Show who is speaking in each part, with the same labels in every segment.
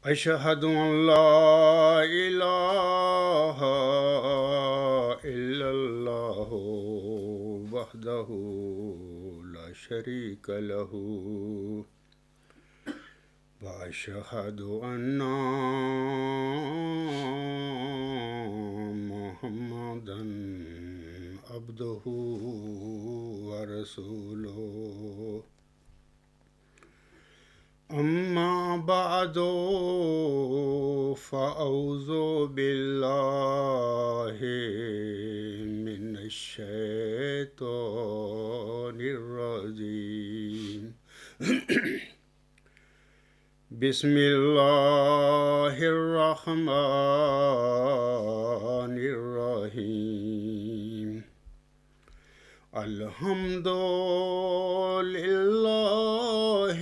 Speaker 1: أشهد أن لا إله إلا الله وحده لا شريك له وأشهد أن محمدا عبده ورسوله أما بعد فأعوذ بالله من الشيطان الرجيم بسم الله الرحمن الرحيم الحمد لله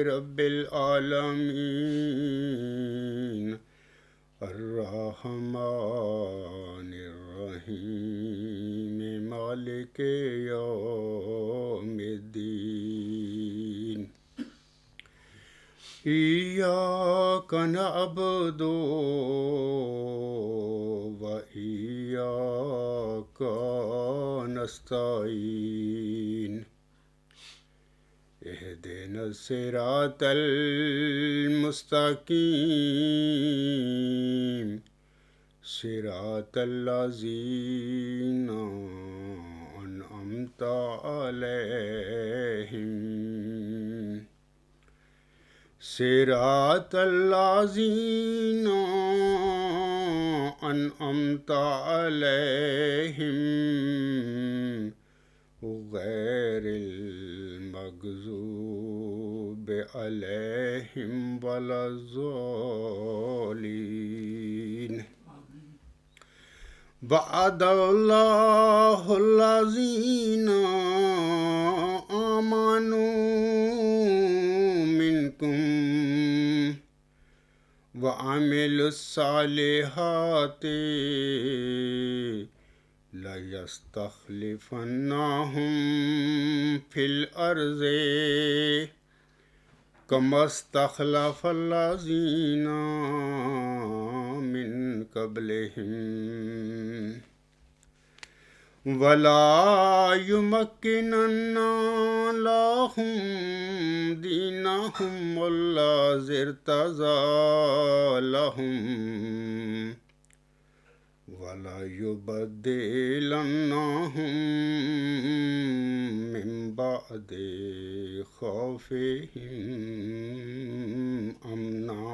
Speaker 1: رب العالمين الرحمن الرحيم مالك يوم الدين إياك نعبد وإياك نستعين اهدنا الصراط المستقيم صراط الذين أنعمت عليهم صراط الذين أنعمت عليهم غير المغضوب عليهم ولا الضالين وعد الله الذين آمنوا منكم وعملوا الصالحات ليستخلفنهم في الأرض كما استخلف الذين من قبلهم ولا يمكنن لهم دينهم الذي ارتضى لهم ولا يبدلنهم من بعد خوفهم أمنا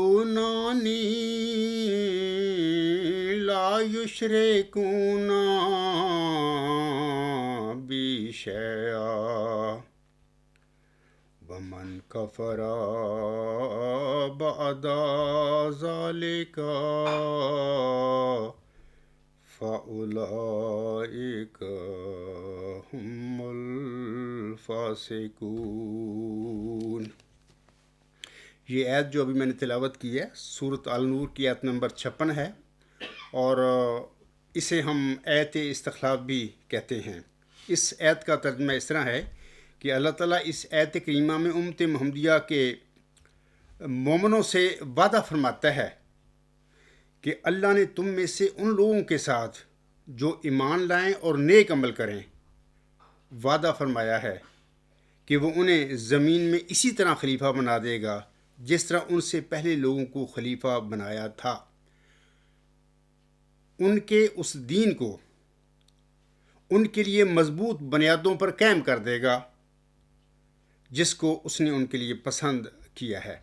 Speaker 1: يعبدونني لا يشركون بي شيئا ومن كفر بعد ذلك فأولئك هم الفاسقون۔ یہ آیت جو ابھی میں نے تلاوت کی ہے سورۃ النور کی آیت نمبر 56 ہے، اور اسے ہم آیت استخلاف بھی کہتے ہیں۔ اس آیت کا ترجمہ اس طرح ہے کہ اللہ تعالیٰ اس آیت کریمہ میں امت محمدیہ کے مومنوں سے وعدہ فرماتا ہے کہ اللہ نے تم میں سے ان لوگوں کے ساتھ جو ایمان لائیں اور نیک عمل کریں وعدہ فرمایا ہے کہ وہ انہیں زمین میں اسی طرح خلیفہ بنا دے گا جس طرح ان سے پہلے لوگوں کو خلیفہ بنایا تھا۔ ان کے اس دین کو ان کے لیے مضبوط بنیادوں پر قائم کر دے گا جس کو اس نے ان کے لیے پسند کیا ہے،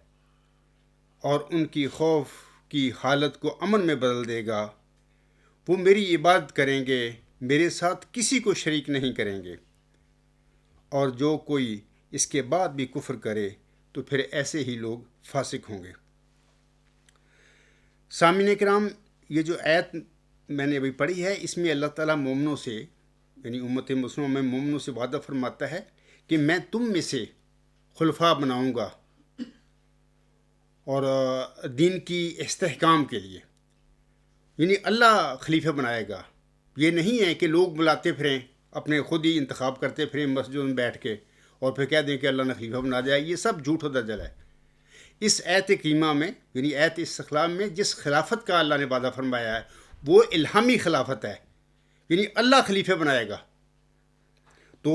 Speaker 1: اور ان کی خوف کی حالت کو امن میں بدل دے گا۔ وہ میری عبادت کریں گے، میرے ساتھ کسی کو شریک نہیں کریں گے، اور جو کوئی اس کے بعد بھی کفر کرے تو پھر ایسے ہی لوگ فاسق ہوں گے۔ سامعین کرام، یہ جو آیت میں نے ابھی پڑھی ہے اس میں اللہ تعالیٰ مومنوں سے یعنی امت مسلمہ میں مومنوں سے وعدہ فرماتا ہے کہ میں تم میں سے خلفاء بناؤں گا اور دین کی استحکام کے لیے، یعنی اللہ خلیفہ بنائے گا۔ یہ نہیں ہے کہ لوگ بلاتے پھریں، اپنے خود ہی انتخاب کرتے پھریں مسجدوں میں بیٹھ کے اور پھر کہہ دیں کہ اللہ نے خلیفہ بنا دیا، یہ سب جھوٹ و دجل ہے۔ اس آیت کریمہ میں یعنی آیت استخلاف میں جس خلافت کا اللہ نے وعدہ فرمایا ہے وہ الہامی خلافت ہے، یعنی اللہ خلیفہ بنائے گا۔ تو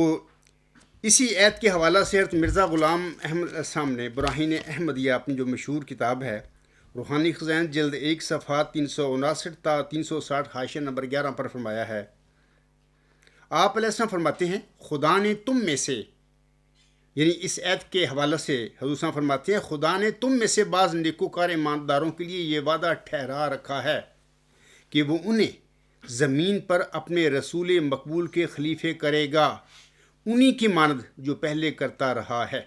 Speaker 1: اسی آیت کے حوالہ سے حضرت مرزا غلام احمد علیہ السلام نے براہین احمدیہ اپنی جو مشہور کتاب ہے روحانی خزائن جلد 1 صفحات 359 تا 360 حاشیہ نمبر 11 پر فرمایا ہے۔ آپ علیہ السلام فرماتے ہیں خدا نے تم میں سے، یعنی اس آیت کے حوالے سے حضور صاحب فرماتے ہیں خدا نے تم میں سے بعض نیکوکار ایمانداروں کے لیے یہ وعدہ ٹھہرا رکھا ہے کہ وہ انہیں زمین پر اپنے رسول مقبول کے خلیفے کرے گا، انہی کی مانند جو پہلے کرتا رہا ہے۔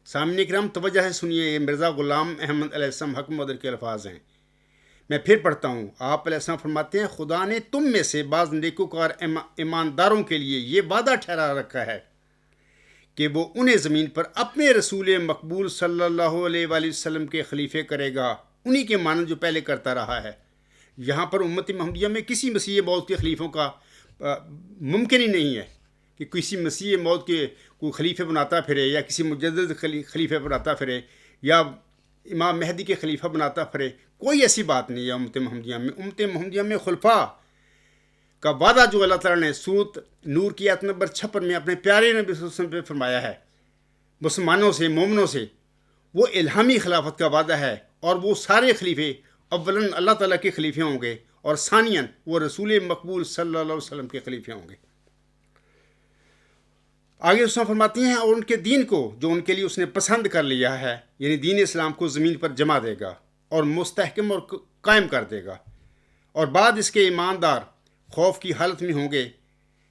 Speaker 1: سامعین کرام توجہ ہے، سنیے، یہ مرزا غلام احمد علیہ السلام حق مدر کے الفاظ ہیں۔ میں پھر پڑھتا ہوں۔ آپ علیہ السلام فرماتے ہیں خدا نے تم میں سے بعض نیکوکار ایمانداروں کے لیے یہ وعدہ ٹھہرا رکھا ہے کہ وہ انہیں زمین پر اپنے رسول مقبول صلی اللہ علیہ وآلہ وسلم کے خلیفے کرے گا، انہی کے مانند جو پہلے کرتا رہا ہے۔ یہاں پر امت محمدیہ میں کسی مسیح موعود کے خلیفوں کا ممکن ہی نہیں ہے کہ کسی مسیح موعود کے کوئی خلیفہ بناتا پھرے یا کسی مجدد خلیفہ بناتا پھرے یا امام مہدی کے خلیفہ بناتا پھرے، کوئی ایسی بات نہیں ہے امت محمدیہ میں۔ امت محمدیہ میں خلفاء کا وعدہ جو اللہ تعالیٰ نے سورۃ نور کی آیت نمبر 56 میں اپنے پیارے نبی صلی اللہ علیہ وسلم پہ فرمایا ہے مسلمانوں سے، مومنوں سے، وہ الہامی خلافت کا وعدہ ہے، اور وہ سارے خلیفے اولاً اللہ تعالیٰ کے خلیفے ہوں گے اور ثانیاً وہ رسول مقبول صلی اللہ علیہ وسلم کے خلیفے ہوں گے۔ آگے اس نے فرماتی ہیں اور ان کے دین کو جو ان کے لیے اس نے پسند کر لیا ہے، یعنی دین اسلام کو زمین پر جمع دے گا اور مستحکم اور قائم کر دے گا، اور بعد اس کے ایماندار خوف کی حالت میں ہوں گے،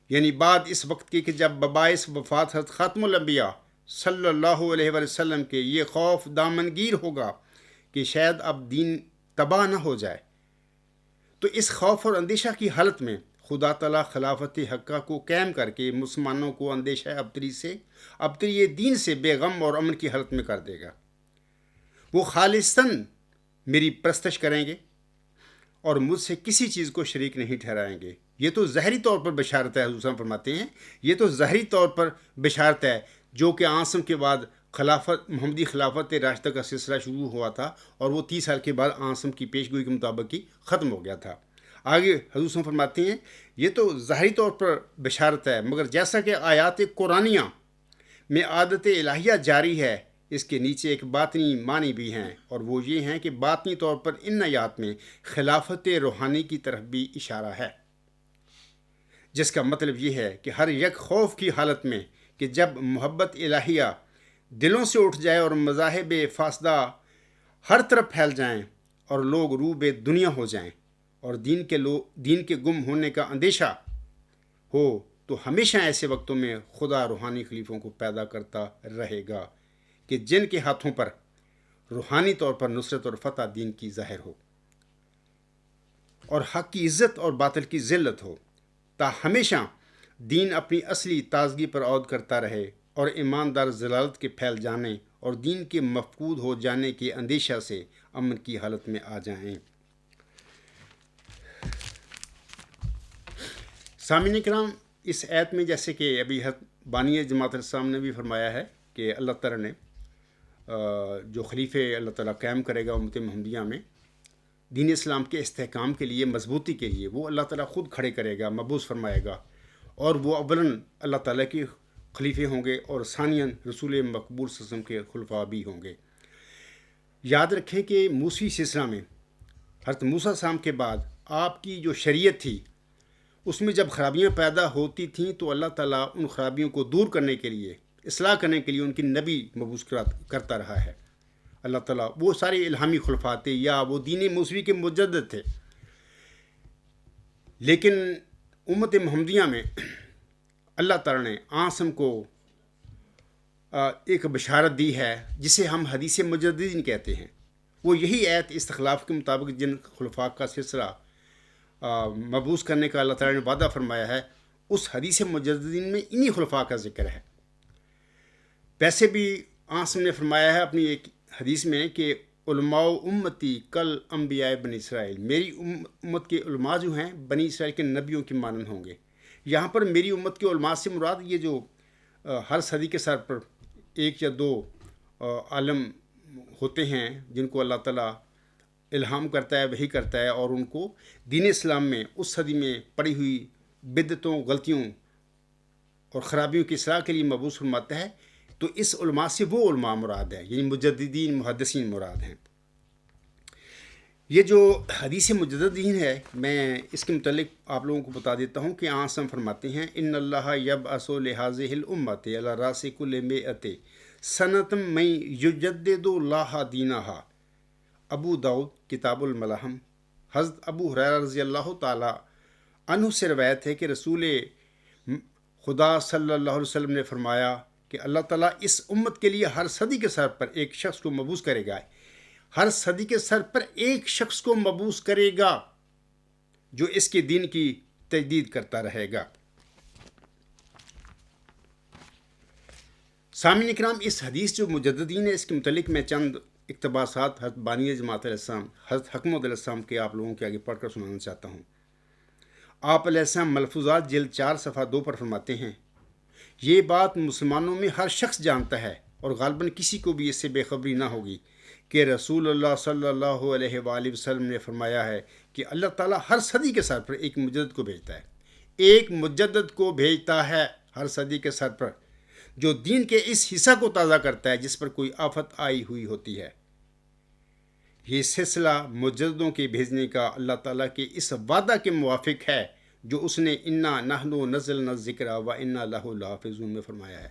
Speaker 1: یعنی بعد اس وقت کے کہ جب بباعث وفات حضرت خاتم الانبیاء صلی اللہ علیہ وآلہ وسلم کے یہ خوف دامنگیر ہوگا کہ شاید اب دین تباہ نہ ہو جائے۔ تو اس خوف اور اندیشہ کی حالت میں خدا تعالیٰ خلافت حقہ کو قائم کر کے مسلمانوں کو اندیشہ ابتری دین سے بے غم اور امن کی حالت میں کر دے گا۔ وہ خالصاً میری پرستش کریں گے اور مجھ سے کسی چیز کو شریک نہیں ٹھہرائیں گے۔ یہ تو ظاہری طور پر بشارت ہے، حضور صاحب فرماتے ہیں یہ تو ظاہری طور پر بشارت ہے جو کہ آنسم کے بعد محمدی خلافت راشدہ کا سلسلہ شروع ہوا تھا، اور وہ 30 سال کے بعد آنسم کی پیشگوئی کے مطابق ہی ختم ہو گیا تھا۔ آگے حضور صاحب فرماتے ہیں یہ تو ظاہری طور پر بشارت ہے، مگر جیسا کہ آیات قرآنیہ میں عادت الہیہ جاری ہے، اس کے نیچے ایک باطنی معنی بھی ہیں، اور وہ یہ ہیں کہ باطنی طور پر ان آیات میں خلافت روحانی کی طرف بھی اشارہ ہے، جس کا مطلب یہ ہے کہ ہر یک خوف کی حالت میں کہ جب محبت الہیہ دلوں سے اٹھ جائے اور مذاہب فاسدہ ہر طرف پھیل جائیں اور لوگ روب دنیا ہو جائیں اور دین کے گم ہونے کا اندیشہ ہو، تو ہمیشہ ایسے وقتوں میں خدا روحانی خلیفوں کو پیدا کرتا رہے گا کہ جن کے ہاتھوں پر روحانی طور پر نصرت اور فتح دین کی ظاہر ہو، اور حق کی عزت اور باطل کی ذلت ہو، تا ہمیشہ دین اپنی اصلی تازگی پر عود کرتا رہے اور ایماندار ضلالت کے پھیل جانے اور دین کے مفقود ہو جانے کے اندیشہ سے امن کی حالت میں آ جائیں۔ سامعین کرام، اس آیت میں جیسے کہ ابھی بانی جماعت الاسلام نے بھی فرمایا ہے کہ اللہ تعالیٰ نے جو خلیفے اللہ تعالیٰ قائم کرے گا امت محمدیہ میں دین اسلام کے استحکام کے لیے، مضبوطی کے لیے، وہ اللہ تعالیٰ خود کھڑے کرے گا، مبعوث فرمائے گا، اور وہ اولاً اللہ تعالیٰ کے خلیفے ہوں گے اور ثانیاً رسول مقبول صلی اللہ علیہ وسلم کے خلفاء بھی ہوں گے۔ یاد رکھیں کہ موسوی سلسلہ میں حضرت موسیٰ السلام کے بعد آپ کی جو شریعت تھی اس میں جب خرابیاں پیدا ہوتی تھیں تو اللہ تعالیٰ ان خرابیوں کو دور کرنے کے لیے، اصلاح کرنے کے لیے ان کی نبی مبعوث کرتا رہا ہے۔ اللہ تعالیٰ وہ سارے الہامی خلفاء تھے یا وہ دین موسوی کے مجدد تھے، لیکن امت محمدیہ میں اللہ تعالیٰ نے عاصم کو ایک بشارت دی ہے جسے ہم حدیث مجددین کہتے ہیں۔ وہ یہی آیت استخلاف کے مطابق جن خلفاء کا سلسلہ مبعوث کرنے کا اللہ تعالیٰ نے وعدہ فرمایا ہے، اس حدیث مجددین میں انہی خلفاء کا ذکر ہے۔ ویسے بھی عاصم نے فرمایا ہے اپنی ایک حدیث میں کہ علماء امتی کل انبیاء بنی اسرائیل، میری امت کے علماء جو ہیں بنی اسرائیل کے نبیوں کی مانند ہوں گے۔ یہاں پر میری امت کے علماء سے مراد یہ جو ہر صدی کے سر پر ایک یا دو عالم ہوتے ہیں جن کو اللہ تعالیٰ الہام کرتا ہے، وحی کرتا ہے، اور ان کو دین اسلام میں اس صدی میں پڑی ہوئی بدعتوں، غلطیوں اور خرابیوں کی اصلاح کے لیے مبعوث فرماتا ہے. تو اس علماء سے وہ علماء مراد ہے، یعنی مجددین، محدثین مراد ہیں. یہ جو حدیث مجددین ہے، میں اس کے متعلق آپ لوگوں کو بتا دیتا ہوں کہ آسم فرماتے ہیں ان اللہ یبعث لہذہ الامت علی راس کل مئۃ سنۃ من یجدد لها دینہا. ابو داؤد کتاب الملاحم. حضرت ابو ہریرہ رضی اللہ تعالی عنہ سے روایت ہے کہ رسول خدا صلی اللہ علیہ وسلم نے فرمایا کہ اللہ تعالیٰ اس امت کے لیے ہر صدی کے سر پر ایک شخص کو مبعوث کرے گا. ہر صدی کے سر پر ایک شخص کو مبعوث کرے گا جو اس کے دین کی تجدید کرتا رہے گا. سامعین کرام، اس حدیث جو مجددین ہے، اس کے متعلق میں چند اقتباسات حضرت بانی جماعت علیہ السلام حضرت حق مہدی علیہ السلام کے آپ لوگوں کے آگے پڑھ کر سنانا چاہتا ہوں. آپ علیہ السلام ملفوظات جلد 4 صفحہ 2 پر فرماتے ہیں یہ بات مسلمانوں میں ہر شخص جانتا ہے اور غالباً کسی کو بھی اس سے بے خبری نہ ہوگی کہ رسول اللہ صلی اللہ علیہ وآلہ وسلم نے فرمایا ہے کہ اللہ تعالیٰ ہر صدی کے سر پر ایک مجدد کو بھیجتا ہے. ایک مجدد کو بھیجتا ہے ہر صدی کے سر پر، جو دین کے اس حصہ کو تازہ کرتا ہے جس پر کوئی آفت آئی ہوئی ہوتی ہے. یہ سلسلہ مجددوں کے بھیجنے کا اللہ تعالیٰ کے اس وعدہ کے موافق ہے جو اس نے انا نحن نزلنا الذکر و انا لہ لحافظون میں فرمایا ہے.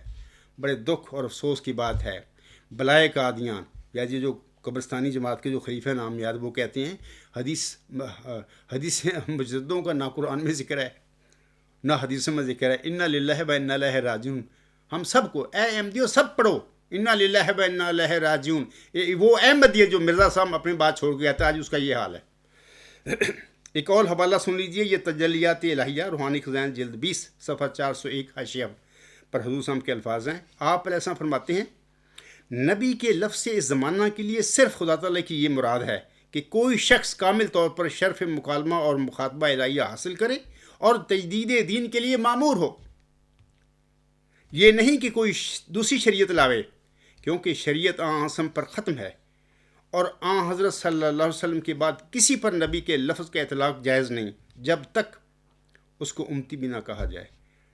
Speaker 1: بڑے دکھ اور افسوس کی بات ہے، بلائے قادیان یا یہ جو قبرستانی جماعت کے جو خلیفہ نام یاد، وہ کہتے ہیں حدیث مجددوں کا نہ قرآن میں ذکر ہے نہ حدیث میں ذکر ہے. انا للہ و انا الیہ راجعون. ہم سب کو اے احمدیو سب پڑھو انا للہ و انا الیہ راجعون. وہ احمدی ہے جو مرزا صاحب اپنی بات چھوڑ کے آتا ہے، آج اس کا یہ حال ہے. ایک اور حوالہ سن لیجئے، یہ تجلیات الہیہ روحانی خزائن جلد 20 صفحہ 401 حاشیہ پر حضور صاحب کے الفاظ ہیں. آپ علیہ السلام فرماتے ہیں نبی کے لفظ سے اس زمانہ کے لیے صرف خدا تعالیٰ کی یہ مراد ہے کہ کوئی شخص کامل طور پر شرف مکالمہ اور مخاطبہ الہیہ حاصل کرے اور تجدید دین کے لیے مامور ہو. یہ نہیں کہ کوئی دوسری شریعت لاوے، کیونکہ شریعت آن حسن پر ختم ہے اور آن حضرت صلی اللہ علیہ وسلم کے بعد کسی پر نبی کے لفظ کا اطلاق جائز نہیں جب تک اس کو امتی بھی نہ کہا جائے،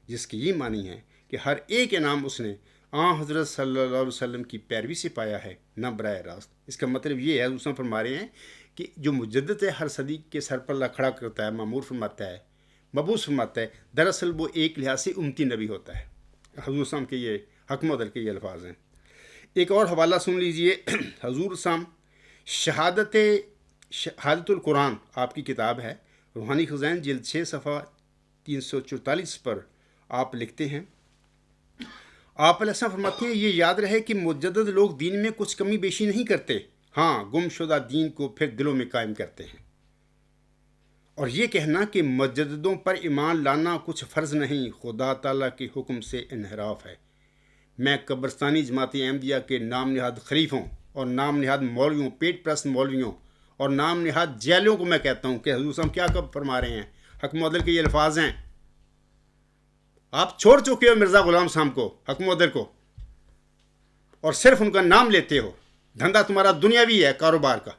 Speaker 1: جس کی یہ معنی ہے کہ ہر ایک انعام اس نے آن حضرت صلی اللہ علیہ وسلم کی پیروی سے پایا ہے، نہ براہ راست. اس کا مطلب یہ ہے، حضور فرما رہے ہیں کہ جو مجدد ہے ہر صدی کے سر پر اللہ کھڑا کرتا ہے، مامور فرماتا ہے، مبعوث فرماتا ہے. دراصل وہ ایک لحاظ سے امتی نبی ہوتا ہے. حضور صاحب کے یہ حق مہدی کے یہ الفاظ ہیں. ایک اور حوالہ سن لیجئے، حضور صاحب شہادت القرآن آپ کی کتاب ہے، روحانی خزائن جلد 6 صفحہ 344 پر آپ لکھتے ہیں. آپ علیہ السلام فرماتے ہیں یہ یاد رہے کہ مجدد لوگ دین میں کچھ کمی بیشی نہیں کرتے، ہاں گم شدہ دین کو پھر دلوں میں قائم کرتے ہیں. اور یہ کہنا کہ مجددوں پر ایمان لانا کچھ فرض نہیں، خدا تعالیٰ کے حکم سے انحراف ہے. میں قبرستانی جماعت احمدیہ کے نام نہاد خلیفوں اور نام نہاد مولویوں، پیٹ پرست مولویوں اور نام نہاد جیلوں کو میں کہتا ہوں کہ حضور صاحب کیا کب فرما رہے ہیں. حق مہدی کے یہ الفاظ ہیں. آپ چھوڑ چکے ہو مرزا غلام صاحب کو، حق مہدی کو، اور صرف ان کا نام لیتے ہو. دھندا تمہارا دنیاوی ہے، کاروبار کا،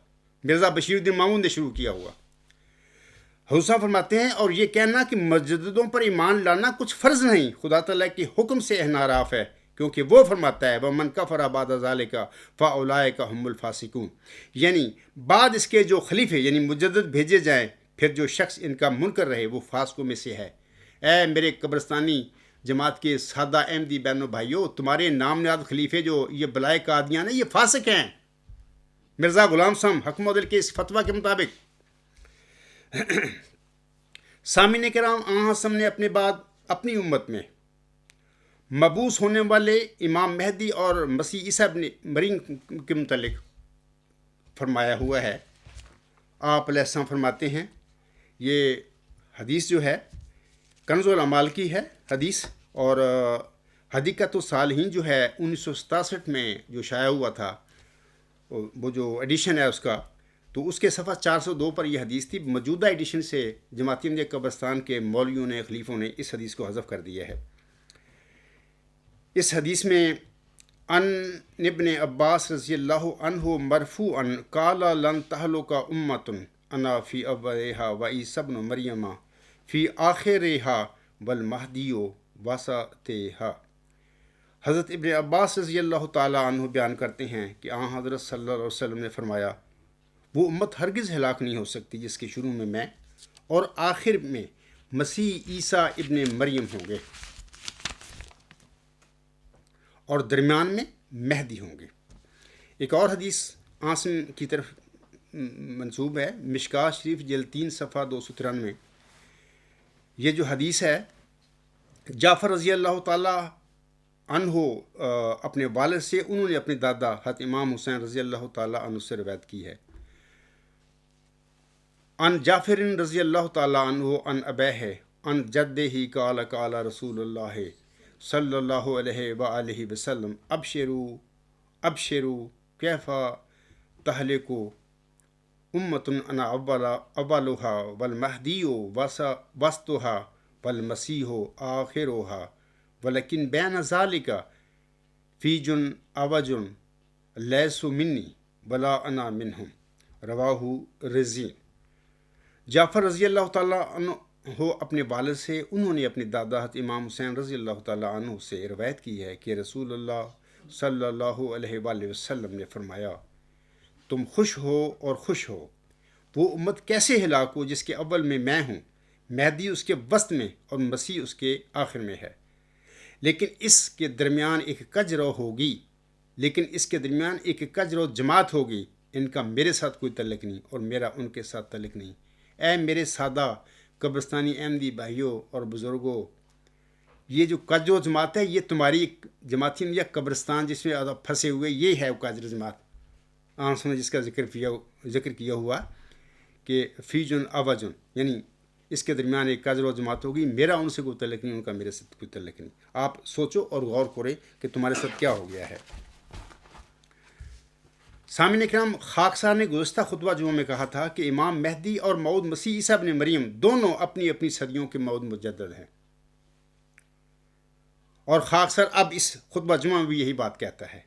Speaker 1: مرزا بشیر الدین مامون نے شروع کیا ہوا. حضور صاحب فرماتے ہیں اور یہ کہنا کہ مجددوں پر ایمان لانا کچھ فرض نہیں، خدا تعالیٰ کے حکم سے انحراف ہے، کیونکہ وہ فرماتا ہے وَمَنْ كَفَرَ بَعْدَ ذَلِكَ فَأُولَٰئِكَ هُمُ الْفَاسِقُونَ. یعنی بعد اس کے جو خلیفے یعنی مجدد بھیجے جائیں، پھر جو شخص ان کا منکر رہے وہ فاسقوں میں سے ہے. اے میرے قبرستانی جماعت کے سادہ احمدی بہنوں بھائیوں، تمہارے نام نہاد خلیفے جو یہ بلائے قادیان ہیں، یہ فاسق ہیں. مرزا غلام صاحب حق مہدی کے اس فتویٰ کے مطابق. سامعین کرام، آن حسن نے اپنے بعد اپنی امت میں مبعوث ہونے والے امام مہدی اور مسیح عیسیٰ ابن مریم کے متعلق فرمایا ہوا ہے. آپ علیہ السلام فرماتے ہیں یہ حدیث جو ہے کنز الاعمال کی ہے حدیث، اور حدیقۃ الصالحین جو ہے 1967 میں جو شائع ہوا تھا، وہ جو ایڈیشن ہے اس کا، تو اس کے صفحہ 402 پر یہ حدیث تھی. موجودہ ایڈیشن سے جماعتی احمدیہ قبرستان کے مولویوں نے، خلیفوں نے اس حدیث کو حذف کر دیا ہے. اس حدیث میں ان ابن عباس رضی اللہ عنہ مرفوعا قال لن تهلك امة انا فی اولها وعیسی ابن مریم فی آخرها والمہدی وسطها۔ حضرت ابن عباس رضی اللہ تعالیٰ عنہ بیان کرتے ہیں کہ حضرت صلی اللہ علیہ وسلم نے فرمایا، وہ امت ہرگز ہلاک نہیں ہو سکتی جس کے شروع میں اور آخر میں مسیح عیسیٰ ابن مریم ہوں گے، اور درمیان میں مہدی ہوں گے۔ ایک اور حدیث عاصم کی طرف منسوب ہے، مشکاۃ شریف جلد 3 صفحہ 293۔ یہ جو حدیث ہے، جعفر رضی اللہ تعالیٰ عنہ اپنے والد سے، انہوں نے اپنے دادا حضرت امام حسین رضی اللہ تعالیٰ عنہ سے روایت کی ہے۔ ان جعفر رضی اللہ تعالیٰ عنہ ان ابیہ ان جدہ قال قال رسول اللہ صلی اللہ علیہ وآلہ وسلم ابشروا ابشروا کیف تہلک امۃ انا اولها والمہدی وسطها والمسیح آخرها ولکن بین ذالک فیج عوج لیس منی ولا انا منہم، رواہ رزین۔ جعفر رضی اللہ تعالیٰ عنہ اپنے والد سے، انہوں نے اپنے دادا حضرت امام حسین رضی اللہ تعالیٰ عنہ سے روایت کی ہے کہ رسول اللہ صلی اللہ علیہ وآلہ وسلم نے فرمایا، تم خوش ہو اور خوش ہو، وہ امت کیسے ہلاک ہو جس کے اول میں ہوں، مہدی اس کے وسط میں اور مسیح اس کے آخر میں ہے، لیکن اس کے درمیان ایک کج رو جماعت ہوگی، ان کا میرے ساتھ کوئی تعلق نہیں اور میرا ان کے ساتھ تعلق نہیں۔ اے میرے سادہ قبرستانی احمدی بھائیوں اور بزرگوں، یہ جو کج و جماعت ہے، یہ تمہاری جماعت یا قبرستان جس میں آپ پھنسے ہوئے، یہ ہے وہ کج و جماعت، آنسوں نے جس کا ذکر کیا ہوا کہ فیجن اوجن، یعنی اس کے درمیان ایک کج و جماعت ہوگی، میرا ان سے کوئی تعلق نہیں، ان کا میرے ساتھ کوئی تعلق نہیں۔ آپ سوچو اور غور کریں کہ تمہارے ساتھ کیا ہو گیا ہے۔ سامعین اکرام، خاکسار نے گزشتہ خطبہ جمعہ میں کہا تھا کہ امام مہدی اور موعود مسیح عیسیٰ ابن مریم دونوں اپنی اپنی صدیوں کے موعود مجدد ہیں، اور خاکسار اب اس خطبہ جمعہ میں بھی یہی بات کہتا ہے۔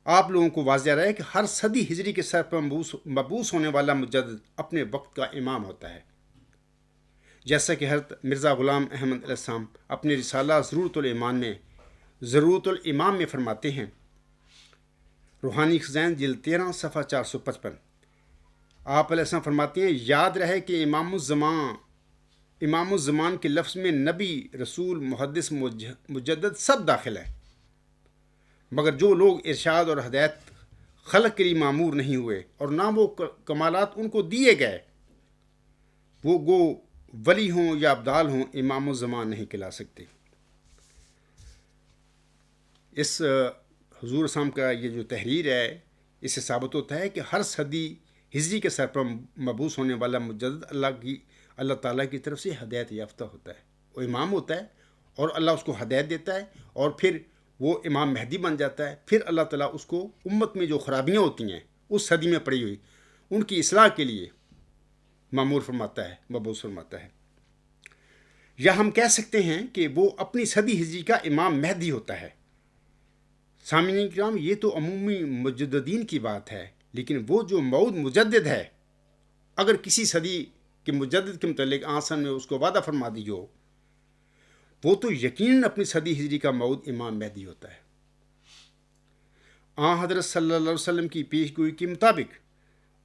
Speaker 1: آپ لوگوں کو واضح رہے کہ ہر صدی ہجری کے سر پر مبعوث ہونے والا مجدد اپنے وقت کا امام ہوتا ہے، جیسا کہ حضرت مرزا غلام احمد علیہ السلام اپنے رسالہ ضرورت الامام میں فرماتے ہیں، روحانی خزائن جلد 13 صفحہ 455۔ آپ علیہ السلام فرماتے ہیں، یاد رہے کہ امام الزمان کے لفظ میں نبی، رسول، محدث، مجدد سب داخل ہے، مگر جو لوگ ارشاد اور ہدایت خلق کے لیے معمور نہیں ہوئے اور نہ وہ کمالات ان کو دیے گئے، وہ گو ولی ہوں یا ابدال ہوں، امام الزمان نہیں کہلا سکتے۔ اس حضور صاحب کا یہ جو تحریر ہے، اس سے ثابت ہوتا ہے کہ ہر صدی ہجری کے سر پر مبعوث ہونے والا مجدد اللہ تعالیٰ کی طرف سے ہدایت یافتہ ہوتا ہے، وہ امام ہوتا ہے اور اللہ اس کو ہدایت دیتا ہے، اور پھر وہ امام مہدی بن جاتا ہے۔ پھر اللہ تعالیٰ اس کو امت میں جو خرابیاں ہوتی ہیں اس صدی میں پڑی ہوئی، ان کی اصلاح کے لیے مامور فرماتا ہے، مبعوث فرماتا ہے۔ یا ہم کہہ سکتے ہیں کہ وہ اپنی صدی ہجری کا امام مہدی ہوتا ہے۔ سامعین کرام، یہ تو عمومی مجددین کی بات ہے، لیکن وہ جو موعود مجدد ہے، اگر کسی صدی کے مجدد کے متعلق آسان میں اس کو وعدہ فرما دی ہو، وہ تو یقیناً اپنی صدی ہجری کا موعود امام مہدی ہوتا ہے۔ حضرت صلی اللہ علیہ وسلم کی پیش گوئی کے مطابق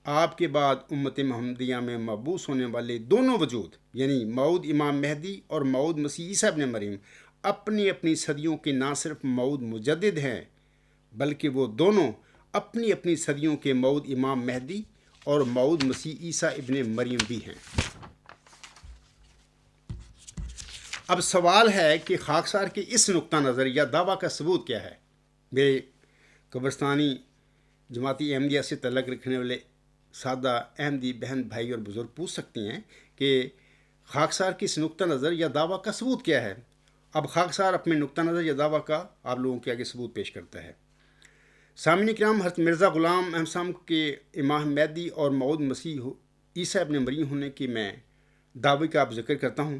Speaker 1: آپ کے بعد امت محمدیہ میں مبعوث ہونے والے دونوں وجود، یعنی موعود امام مہدی اور موعود مسیح عیسیٰ ابن مریم، اپنی اپنی صدیوں کے نہ صرف موعود مجدد ہیں، بلکہ وہ دونوں اپنی اپنی صدیوں کے موعود امام مہدی اور موعود مسیح عیسیٰ ابن مریم بھی ہیں۔ اب سوال ہے کہ خاکسار کے اس نقطہ نظر یا دعویٰ کا ثبوت کیا ہے؟ میرے قبرستانی جماعتی احمدیہ سے تعلق رکھنے والے سادہ احمدی بہن بھائی اور بزرگ پوچھ سکتے ہیں کہ خاکسار کی اس نقطہ نظر یا دعویٰ کا ثبوت کیا ہے؟ اب خاکسار اپنے نقطہ نظر یا دعویٰ کا آپ لوگوں کے آگے ثبوت پیش کرتا ہے۔ سامعین کرام، حضرت مرزا غلام احمد صاحب کے امام مہدی اور موعود مسیح عیسیٰ ابن مریم ہونے کی میں دعوے کا آپ ذکر کرتا ہوں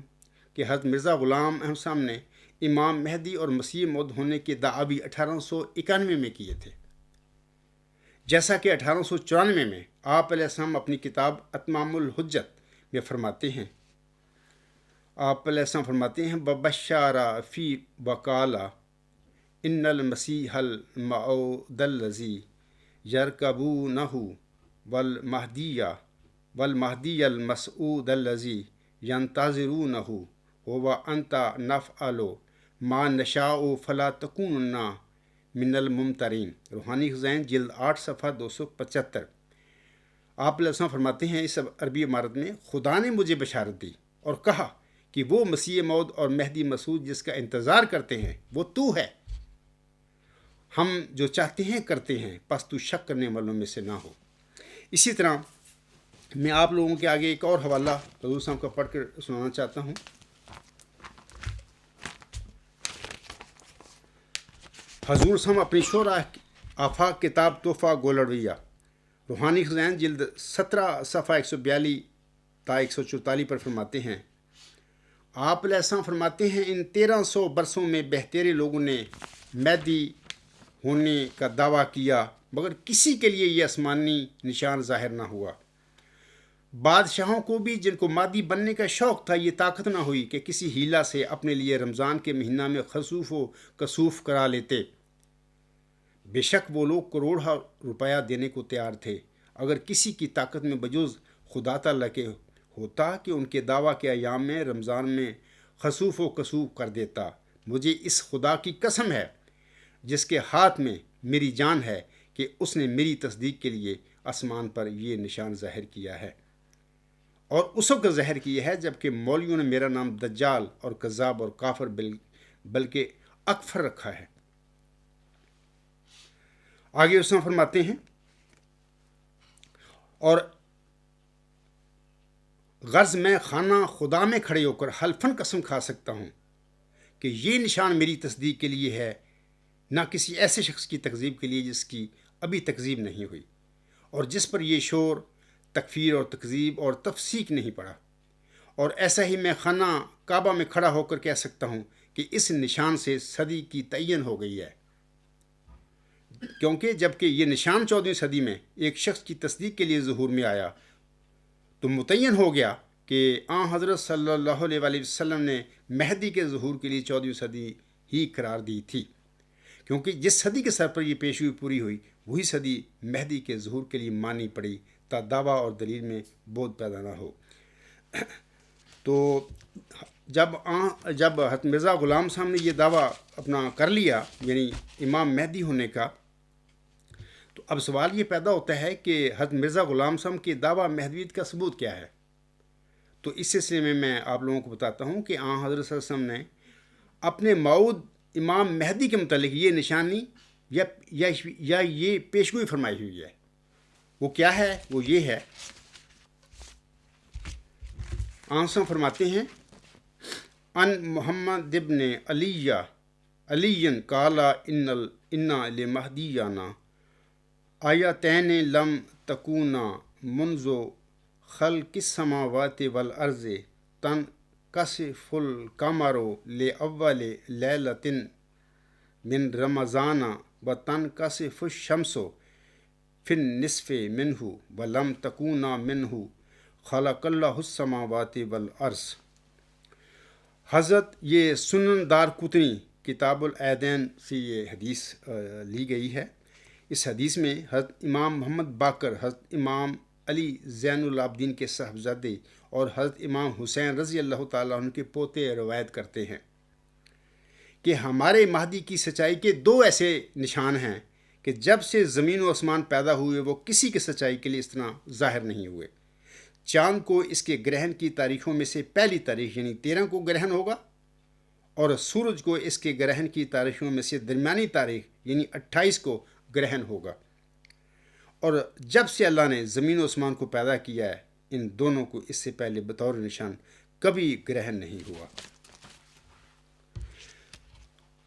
Speaker 1: کہ حضرت مرزا غلام احمد صاحب نے امام مہدی اور مسیح موعود ہونے کے دعوی 1891 میں کیے تھے، جیسا کہ 1894 میں آپ علیہ السلام اپنی کتاب اتمام الحجت میں فرماتے ہیں۔ آپ علیہ السلام فرماتے ہیں ببشارا فی وکالا ان المسیح الموعود الذی یرکبونہ والمہدی المسعود الذی ینتظرونہ هو انت نفعل ما نشاء فلا تکونن من الممترین۔ روحانی خزائن جلد 8 صفحہ 275۔ آپ علیہ السلام فرماتے ہیں اس عربی عبارت میں خدا نے مجھے بشارت دی اور کہا کہ وہ مسیح موعود اور مہدی مسعود جس کا انتظار کرتے ہیں وہ تو ہے، ہم جو چاہتے ہیں کرتے ہیں، پس تو شک کرنے والوں میں سے نہ ہو۔ اسی طرح میں آپ لوگوں کے آگے ایک اور حوالہ حضور صاحب کا پڑھ کر سنانا چاہتا ہوں۔ حضور صاحب اپنی شعرا آفاق کتاب تحفہ گولڑویہ، روحانی خزائن جلد 17 صفحہ 142 تا 144 پر فرماتے ہیں۔ آپ علیہ السلام فرماتے ہیں ان 1300 برسوں میں بہتیرے لوگوں نے مہدی ہونے کا دعویٰ کیا مگر کسی کے لیے یہ آسمانی نشان ظاہر نہ ہوا۔ بادشاہوں کو بھی جن کو مادی بننے کا شوق تھا یہ طاقت نہ ہوئی کہ کسی ہیلا سے اپنے لیے رمضان کے مہینہ میں خسوف و کسوف کرا لیتے۔ بے شک وہ لوگ کروڑہ روپیہ دینے کو تیار تھے اگر کسی کی طاقت میں بجز خدا تعالیٰ کے ہوتا کہ ان کے دعویٰ کے ایام میں رمضان میں خسوف و کسوف کر دیتا۔ مجھے اس خدا کی قسم ہے جس کے ہاتھ میں میری جان ہے کہ اس نے میری تصدیق کے لیے آسمان پر یہ نشان ظاہر کیا ہے، اور اس وقت ظاہر کیا ہے جب کہ مولویوں نے میرا نام دجال اور کذاب اور کافر بلکہ اکفر رکھا ہے۔ آگے اس میں فرماتے ہیں اور غرض میں خانہ خدا میں کھڑے ہو کر حلفاً قسم کھا سکتا ہوں کہ یہ نشان میری تصدیق کے لیے ہے، نہ کسی ایسے شخص کی تکذیب کے لیے جس کی ابھی تکذیب نہیں ہوئی اور جس پر یہ شور تکفیر اور تکذیب اور تفسیق نہیں پڑا۔ اور ایسا ہی میں خانہ کعبہ میں کھڑا ہو کر کہہ سکتا ہوں کہ اس نشان سے صدی کی تعین ہو گئی ہے، کیونکہ جب کہ یہ نشان 14ویں صدی میں ایک شخص کی تصدیق کے لیے ظہور میں آیا تو متعین ہو گیا کہ حضرت صلی اللہ علیہ وآلہ وسلم نے مہدی کے ظہور کے لیے 14ویں صدی ہی قرار دی تھی، کیونکہ جس صدی کے سر پر یہ پیشگوئی پوری ہوئی وہی صدی مہدی کے ظہور کے لیے مانی پڑی تا دعویٰ اور دلیل میں بودھ پیدا نہ ہو۔ تو جب حضرت مرزا غلام صاحب نے یہ دعویٰ اپنا کر لیا یعنی امام مہدی ہونے کا، تو اب سوال یہ پیدا ہوتا ہے کہ حضرت مرزا غلام صاحب کے دعویٰ مہدویت کا ثبوت کیا ہے؟ تو اس سلسلے میں آپ لوگوں کو بتاتا ہوں کہ حضرت صلی اللہ علیہ وسلم نے اپنے موعود امام مہدی کے متعلق یہ نشانی یا یہ پیشگوئی فرمائی ہوئی ہے۔ وہ کیا ہے؟ وہ یہ ہے، آنسا فرماتے ہیں ان محمد ابن علی قالا انا لمہدیانہ آیتین لم تکونا منذ خلق السماوات والارض تنکشف القمر لأول لیلۃ من رمضان وتنکشف الشمس فی النصف منہ ولم تکونا منہ خلق اللہ السماوات والارض۔ حضرت یہ سنن دار قطنی کتاب العیدین سے یہ حدیث لی گئی ہے۔ اس حدیث میں حضرت امام محمد باقر حضرت امام علی زین العابدین کے صاحبزادے اور حضرت امام حسین رضی اللہ تعالیٰ عنہ کے پوتے روایت کرتے ہیں کہ ہمارے مہدی کی سچائی کے 2 ایسے نشان ہیں کہ جب سے زمین و آسمان پیدا ہوئے وہ کسی کی سچائی کے لیے اس طرح ظاہر نہیں ہوئے۔ چاند کو اس کے گرہن کی تاریخوں میں سے پہلی تاریخ یعنی 13 کو گرہن ہوگا، اور سورج کو اس کے گرہن کی تاریخوں میں سے درمیانی تاریخ یعنی 28 کو گرہن ہوگا، اور جب سے اللہ نے زمین و آسمان کو پیدا کیا ہے ان دونوں کو اس سے پہلے بطور نشان کبھی گرہن نہیں ہوا۔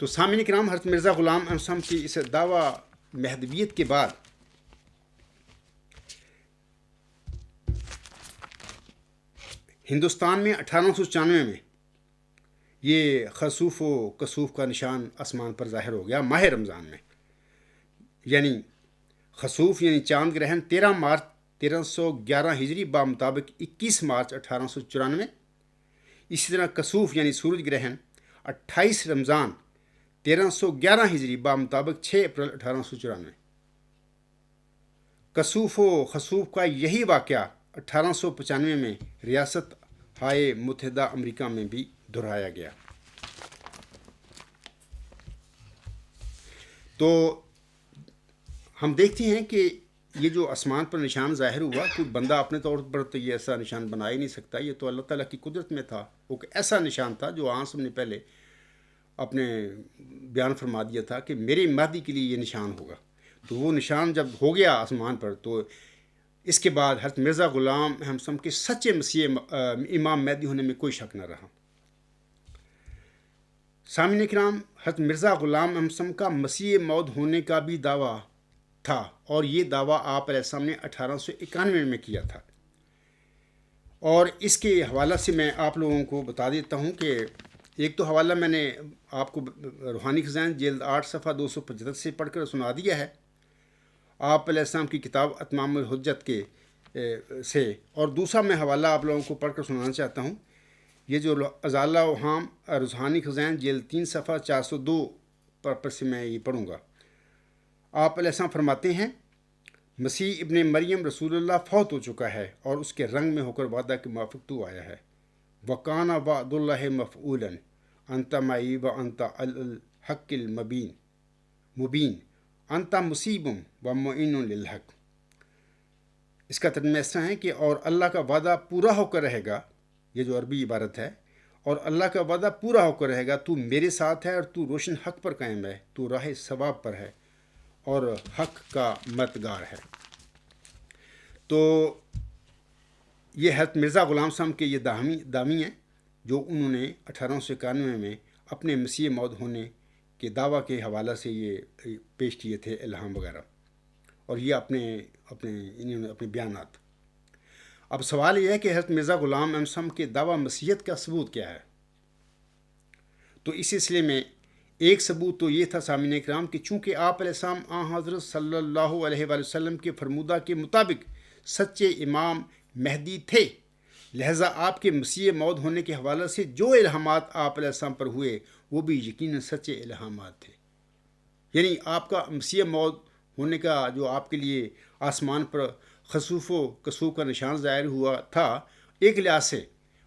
Speaker 1: تو سامعین کرام، حضرت مرزا غلام احمد صاحب کی اس دعویٰ مہدویت کے بعد ہندوستان میں 1894 میں یہ خسوف و کسوف کا نشان آسمان پر ظاہر ہو گیا ماہ رمضان میں. یعنی خسوف یعنی چاند گرہن 13 مارچ 1311 ہجری بمطابق 21 مارچ 1894. اسی طرح کسوف یعنی سورج گرہن 28 رمضان 1311 ہجری بمطابق 6 اپریل 1894. کسوف و خسوف کا یہی واقعہ 1895 میں ریاست ہائے متحدہ امریکہ میں بھی دہرایا گیا. تو ہم دیکھتے ہیں کہ یہ جو آسمان پر نشان ظاہر ہوا، کوئی بندہ اپنے طور پر تو یہ ایسا نشان بنا ہی نہیں سکتا. یہ تو اللہ تعالیٰ کی قدرت میں تھا. وہ ایک ایسا نشان تھا جو آنسم نے پہلے اپنے بیان فرما دیا تھا کہ میرے مہدی کے لیے یہ نشان ہوگا. تو وہ نشان جب ہو گیا آسمان پر، تو اس کے بعد حضرت مرزا غلام احمد کے سچے مسیح امام مہدی ہونے میں کوئی شک نہ رہا. سامعین کرام، حضرت مرزا غلام احمد کا مسیح موعود ہونے کا بھی دعویٰ تھا، اور یہ دعویٰ آپ علیہ السلام نے 1891 میں کیا تھا. اور اس کے حوالہ سے میں آپ لوگوں کو بتا دیتا ہوں کہ ایک تو حوالہ میں نے آپ کو روحانی خزائن جلد 8 صفحہ 275 سے پڑھ کر سنا دیا ہے، آپ علیہ السلام کی کتاب اتمام الحجت کے سے. اور دوسرا میں حوالہ آپ لوگوں کو پڑھ کر سنانا چاہتا ہوں. یہ جو ازالہ اوہام روحانی خزائن جلد 3 صفحہ 402 پر سے میں یہ پڑھوں گا. آپ علیہ السلام فرماتے ہیں، مسیح ابن مریم رسول اللہ فوت ہو چکا ہے اور اس کے رنگ میں ہو کر وعدہ کے موافق تو آیا ہے. وَقَانَ وَعْدُ اللَّهِ مَفْعُولًا أَنْتَ مَعِي وَأَنْتَ الْحَقِّ الْمُبِينِ أَنْتَ مُصِيبٌ وَمُعِينٌ لِلْحَقِّ. اس کا ترجمہ اس طرح ہے کہ اور اللہ کا وعدہ پورا ہو کر رہے گا. یہ جو عربی عبارت ہے، اور اللہ کا وعدہ پورا ہو کر رہے گا. تو میرے ساتھ ہے اور تو روشن حق پر قائم ہے. تو راہ ثواب پر ہے اور حق کا مددگار ہے. تو یہ حضرت مرزا غلام صاحب کے یہ دامی ہیں جو انہوں نے 1891 میں اپنے مسیح موعود ہونے کے دعویٰ کے حوالہ سے یہ پیش کیے تھے الہام وغیرہ، اور یہ انہوں نے اپنے بیانات. اب سوال یہ ہے کہ حضرت مرزا غلام احمد صاحب کے دعویٰ مسیحیت کا ثبوت کیا ہے؟ تو اس سلسلے میں ایک ثبوت تو یہ تھا سامعین اکرام کہ چونکہ آپ علیہ السلام حضرت صلی اللہ علیہ وآلہ وسلم کے فرمودہ کے مطابق سچے امام مہدی تھے، لہذا آپ کے مسیح موعود ہونے کے حوالے سے جو الہامات آپ علیہ السلام پر ہوئے وہ بھی یقیناً سچے الہامات تھے. یعنی آپ کا مسیح موعود ہونے کا جو آپ کے لیے آسمان پر خسوف و کسوف کا نشان ظاہر ہوا تھا، ایک لحاظ سے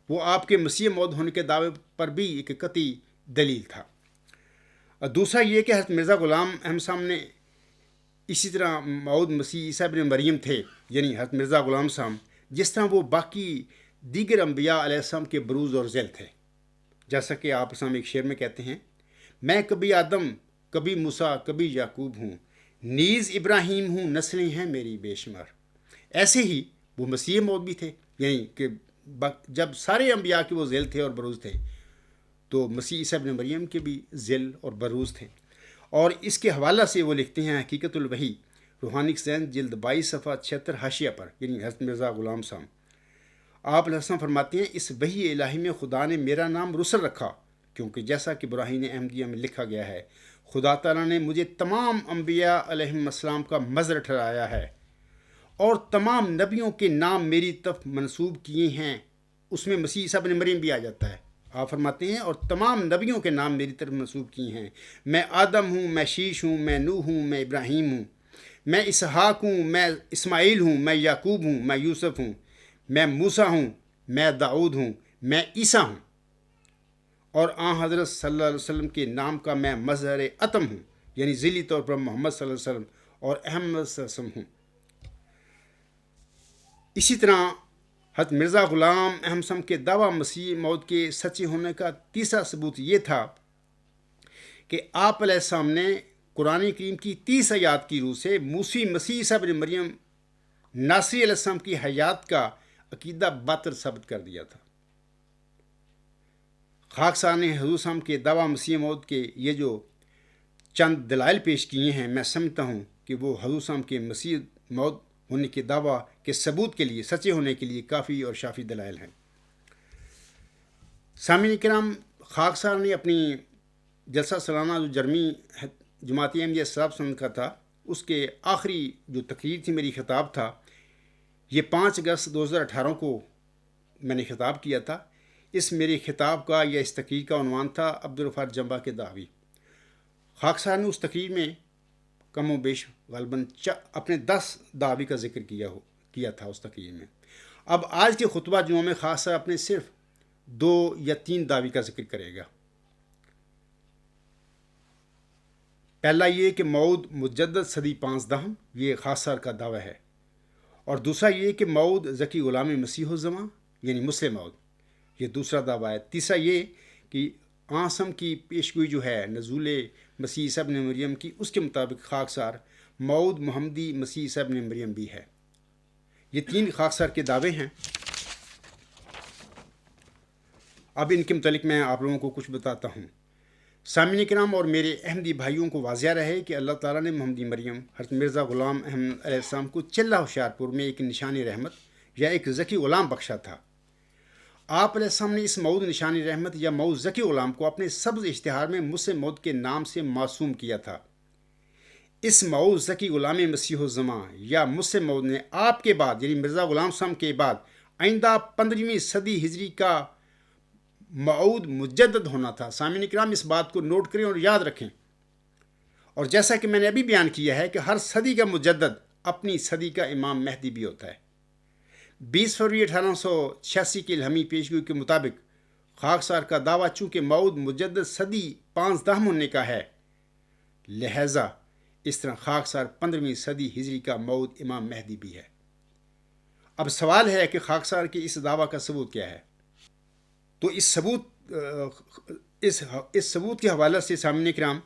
Speaker 1: وہ آپ کے مسیح موعود ہونے کے دعوے پر بھی ایک قطعی دلیل تھا. دوسرا یہ کہ حضرت مرزا غلام احمد صاحب نے اسی طرح موعود مسیح عیسیٰ ابن مریم تھے، یعنی حضرت مرزا غلام صاحب جس طرح وہ باقی دیگر انبیاء علیہ السلام کے بروز اور ذیل تھے. جیسا کہ آپ اسلام ایک شعر میں کہتے ہیں، میں کبھی آدم کبھی موسیٰ کبھی یعقوب ہوں، نیز ابراہیم ہوں، نسلیں ہیں میری بے شمار. ایسے ہی وہ مسیح موعود بھی تھے، یعنی کہ جب سارے انبیاء کے وہ ذیل تھے اور بروز تھے، تو مسیح عیسیٰ ابن مریم کے بھی ذیل اور بروز تھے. اور اس کے حوالہ سے وہ لکھتے ہیں حقیقت الوحی روحانی خزائن جلد 22 صفحہ 76 حاشیہ پر، یعنی حضرت مرزا غلام صاحب آپ علیہ السلام فرماتے ہیں، اس وحی الہی میں خدا نے میرا نام رسل رکھا، کیونکہ جیسا کہ براہین احمدیہ میں لکھا گیا ہے، خدا تعالیٰ نے مجھے تمام انبیاء علیہم السلام کا مظہر ٹھہرایا ہے اور تمام نبیوں کے نام میری طرف منسوب کیے ہیں. اس میں مسیح عیسیٰ ابن مریم بھی آ جاتا ہے. آپ فرماتے ہیں اور تمام نبیوں کے نام میری طرف منسوب کیے ہیں. میں آدم ہوں، میں شیش ہوں، میں نوح ہوں، میں ابراہیم ہوں، میں اسحاق ہوں، میں اسماعیل ہوں، میں یعقوب ہوں، میں یوسف ہوں، میں موسیٰ ہوں، میں داؤد ہوں، میں عیسیٰ ہوں، اور حضرت صلی اللہ علیہ وسلم کے نام کا میں مظہر اتم ہوں، یعنی ذیلی طور پر محمد صلی اللہ علیہ وسلم اور احمد صلی اللہ علیہ وسلم ہوں. اسی طرح حضرت مرزا غلام احمد صاحب کے دعویٰ مسیح موعود کے سچے ہونے کا تیسرا ثبوت یہ تھا کہ آپ علیہ السلام نے قرآن کریم کی 30 آیات کی روح سے مسیح عیسیٰ ابن مریم ناصری علیہ السلام کی حیات کا عقیدہ باطل ثابت کر دیا تھا. خاکسار نے حضور صاحب کے دعویٰ مسیح موعود کے یہ جو چند دلائل پیش کیے ہیں، میں سمجھتا ہوں کہ وہ حضور صاحب کے مسیح موعود ہونے کے دعویٰ کے ثبوت کے لیے، سچے ہونے کے لیے کافی اور شافی دلائل ہیں. سامعین کرام، خاکسار نے اپنی جلسہ سالانہ جو جرمی جماعت احمدیہ سراب سند کا تھا، اس کے آخری جو تقریر تھی، میری خطاب تھا، یہ 5 اگست 2018 کو میں نے خطاب کیا تھا۔ اس میرے خطاب کا یا اس تقریر کا عنوان تھا عبدالغفار جمبا کے دعوی۔ خاکسار نے اس تقریر میں کم و بیش غالباً اپنے 10 دعوی کا ذکر کیا تھا اس تقریر میں۔ اب آج کے خطبہ جمعہ میں خاکسار اپنے صرف 2 یا 3 دعوی کا ذکر کرے گا۔ پہلا یہ کہ موعود مجدد صدی 15 یہ خاکسار کا دعویٰ ہے، اور دوسرا یہ کہ موعود ذکی غلام مسیح الزماں یعنی مسلم موعود، یہ دوسرا دعویٰ ہے۔ تیسرا یہ کہ آسم کی پیشگوئی جو ہے نزول مسیح عیسی ابن مریم کی، اس کے مطابق خاکسار موعود محمدی مسیح عیسی ابن مریم بھی ہے۔ یہ 3 خاکسار کے دعوے ہیں۔ اب ان کے متعلق میں آپ لوگوں کو کچھ بتاتا ہوں۔ سامعین کرام اور میرے احمدی بھائیوں کو واضح رہے کہ اللہ تعالیٰ نے محمدی مریم حضرت مرزا غلام احمد علیہ السلام کو چلہ ہوشیار پور میں ایک نشانی رحمت یا ایک ذکی غلام بخشا تھا۔ آپ علیہ السلام نے اس موعود نشانی رحمت یا موعود ذکی غلام کو اپنے سبز اشتہار میں مسلم موعود کے نام سے معصوم کیا تھا۔ اس موعود ذکی غلام مسیح الزماں یا مسلم موعود نے آپ کے بعد یعنی مرزا غلام صاحب کے بعد آئندہ 15ویں صدی ہجری کا موعود مجدد ہونا تھا۔ سامعین کرام اس بات کو نوٹ کریں اور یاد رکھیں۔ اور جیسا کہ میں نے ابھی بیان کیا ہے کہ ہر صدی کا مجدد اپنی صدی کا امام مہدی بھی ہوتا ہے۔ 20 فروری 1886 کی الہامی پیشگوئی کے مطابق خاکسار کا دعویٰ چونکہ موعود مجدد صدی 15 ہونے کا ہے، لہذا اس طرح خاکسار 15ویں صدی ہجری کا موعود امام مہدی بھی ہے۔ اب سوال ہے کہ خاکسار کے اس دعویٰ کا ثبوت کیا ہے؟ تو اس ثبوت کے حوالے سے سامعین کرام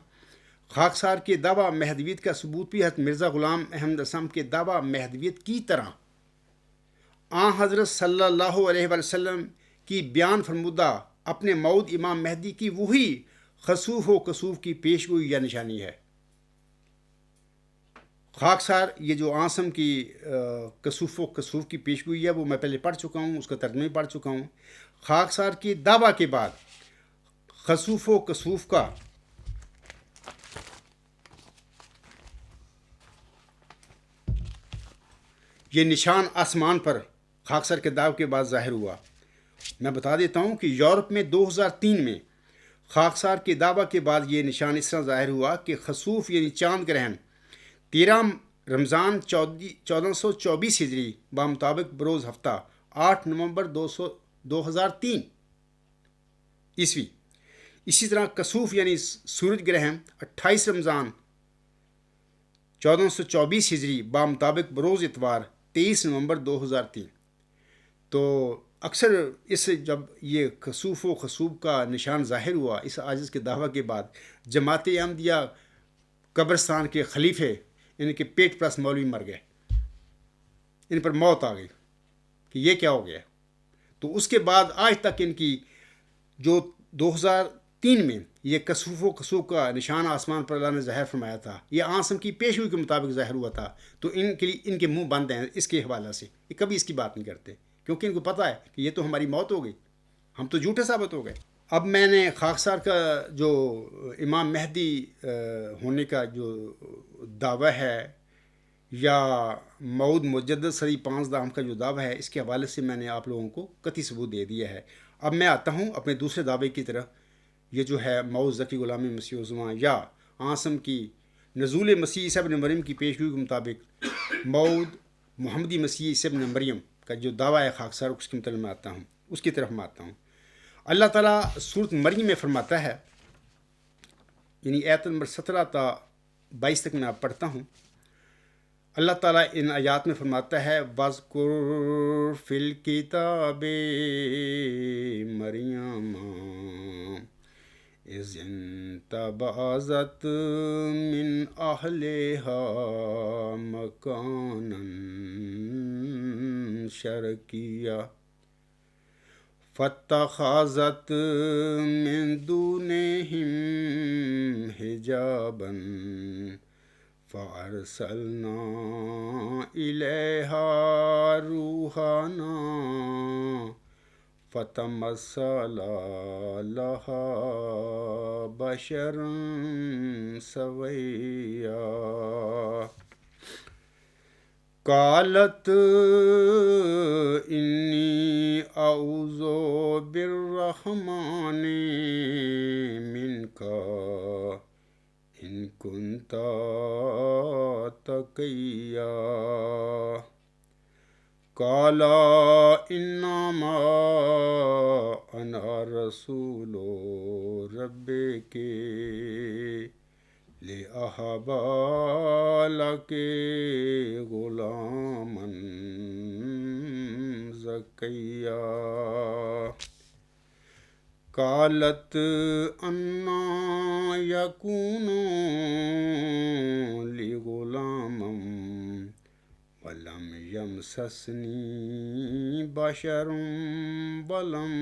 Speaker 1: خاکسار کے دعویٰ مہدویت کا ثبوت بھی حضرت مرزا غلام احمد اسلام کے دعویٰ مہدویت کی طرح حضرت صلی اللہ علیہ وسلم کی بیان فرمودہ اپنے موعود امام مہدی کی وہی خسوف و کسوف کی پیشگوئی یا نشانی ہے۔ خاکسار یہ جو آسم کی کسوف و کسوف کی پیشگوئی ہے وہ میں پہلے پڑھ چکا ہوں، اس کا ترجمہ بھی پڑھ چکا ہوں۔ خاکسار کی دعویٰ کے بعد خسوف و کسوف کا یہ نشان آسمان پر خاکسار کے دعوے کے بعد ظاہر ہوا۔ میں بتا دیتا ہوں کہ یورپ میں 2003 میں خاکسار کے دعویٰ کے بعد یہ نشان اس طرح ظاہر ہوا کہ خسوف یعنی چاند گرہن 13 رمضان 1424 ہجری بمطابق بروز ہفتہ 8 نومبر 2003 عیسوی۔ اسی طرح کسوف یعنی سورج گرہن 28 رمضان 1424 ہجری بمطابق بروز اتوار 23 نومبر 2003۔ تو اکثر جب یہ کسوف و خسوف کا نشان ظاہر ہوا اس عاجز کے دعویٰ کے بعد، جماعت احمدیہ قبرستان کے خلیفے ان کے پیٹ پرست مولوی مر گئے، ان پر موت آ گئی کہ یہ کیا ہو گیا۔ تو اس کے بعد آج تک ان کی جو 2003 میں یہ کسوف و خسوف کا نشان آسمان پر اللہ نے ظاہر فرمایا تھا، یہ آسم کی پیشگوئی کے مطابق ظاہر ہوا تھا، تو ان کے منہ بند ہیں اس کے حوالے سے، یہ کبھی اس کی بات نہیں کرتے کیونکہ ان کو پتہ ہے کہ یہ تو ہماری موت ہو گئی، ہم تو جھوٹے ثابت ہو گئے۔ اب میں نے خاکسار کا جو امام مہدی ہونے کا جو دعویٰ ہے یا موعود مجدد صدی 15 کا جو دعویٰ ہے، اس کے حوالے سے میں نے آپ لوگوں کو قطعی ثبوت دے دیا ہے۔ اب میں آتا ہوں اپنے دوسرے دعوے کی طرف، یہ جو ہے موعود ذکی غلام مسیح الزماں یا آسم کی نزول مسیح عیسی ابن مریم کی پیشگوئی کے مطابق موعود محمدی مسیح عیسی ابن مریم کا جو دعویٰ ہے خاکسار، اس کے متعلق میں آتا ہوں، اس کی طرف میں آتا ہوں۔ اللہ تعالیٰ سورۃ مریم میں فرماتا ہے، یعنی آیت نمبر 17 تا 22 تک میں آپ پڑھتا ہوں۔ اللہ تعالیٰ ان آیات میں فرماتا ہے وَاذْكُرْ فِي الْكِتَابِ مَرْيَمَ إِذِ انتبذت من أهلها مكانا شرقيا فاتخذت من دونهم حجابا فأرسلنا إليها روحنا فتمثل لها بشرا سويا قالت إني أعوذ بالرحمن منك إن كنت تقيا قال إنما أنا رسول ربك لأهب لك غلاما زكيا قالت أنى يكون لي غلام ولم يمسسني بشر ولم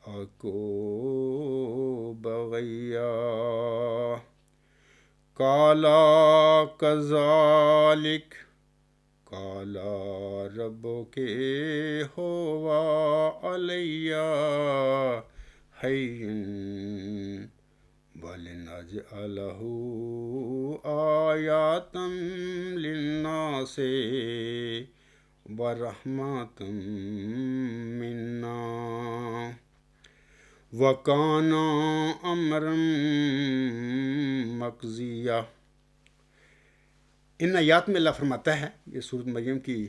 Speaker 1: أكو بغيا قال كذلك قال ربك هو علي هين ولنجعله آية للناس ورحمة منا وكان أمرا مقضيا۔ ان آیات میں اللہ فرماتا ہے، یہ سورۃ مریم کی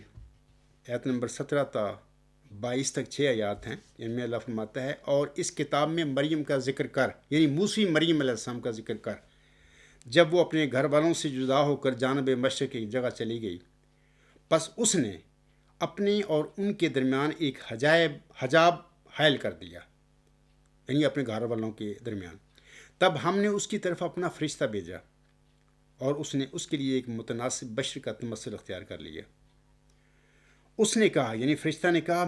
Speaker 1: آیت نمبر 17 تا 22 تک 6 آیات ہیں، ان میں اللہ فرماتا ہے اور اس کتاب میں مریم کا ذکر کر، یعنی موسی مریم علیہ السلام کا ذکر کر، جب وہ اپنے گھر والوں سے جدا ہو کر جانب مشرق کی جگہ چلی گئی، پس اس نے اپنے اور ان کے درمیان ایک حجاب حائل کر دیا، یعنی اپنے گھر والوں کے درمیان۔ تب ہم نے اس کی طرف اپنا فرشتہ بھیجا اور اس نے اس کے لیے ایک متناسب بشر کا تمثل اختیار کر لیا۔ اس نے کہا، یعنی فرشتہ نے کہا،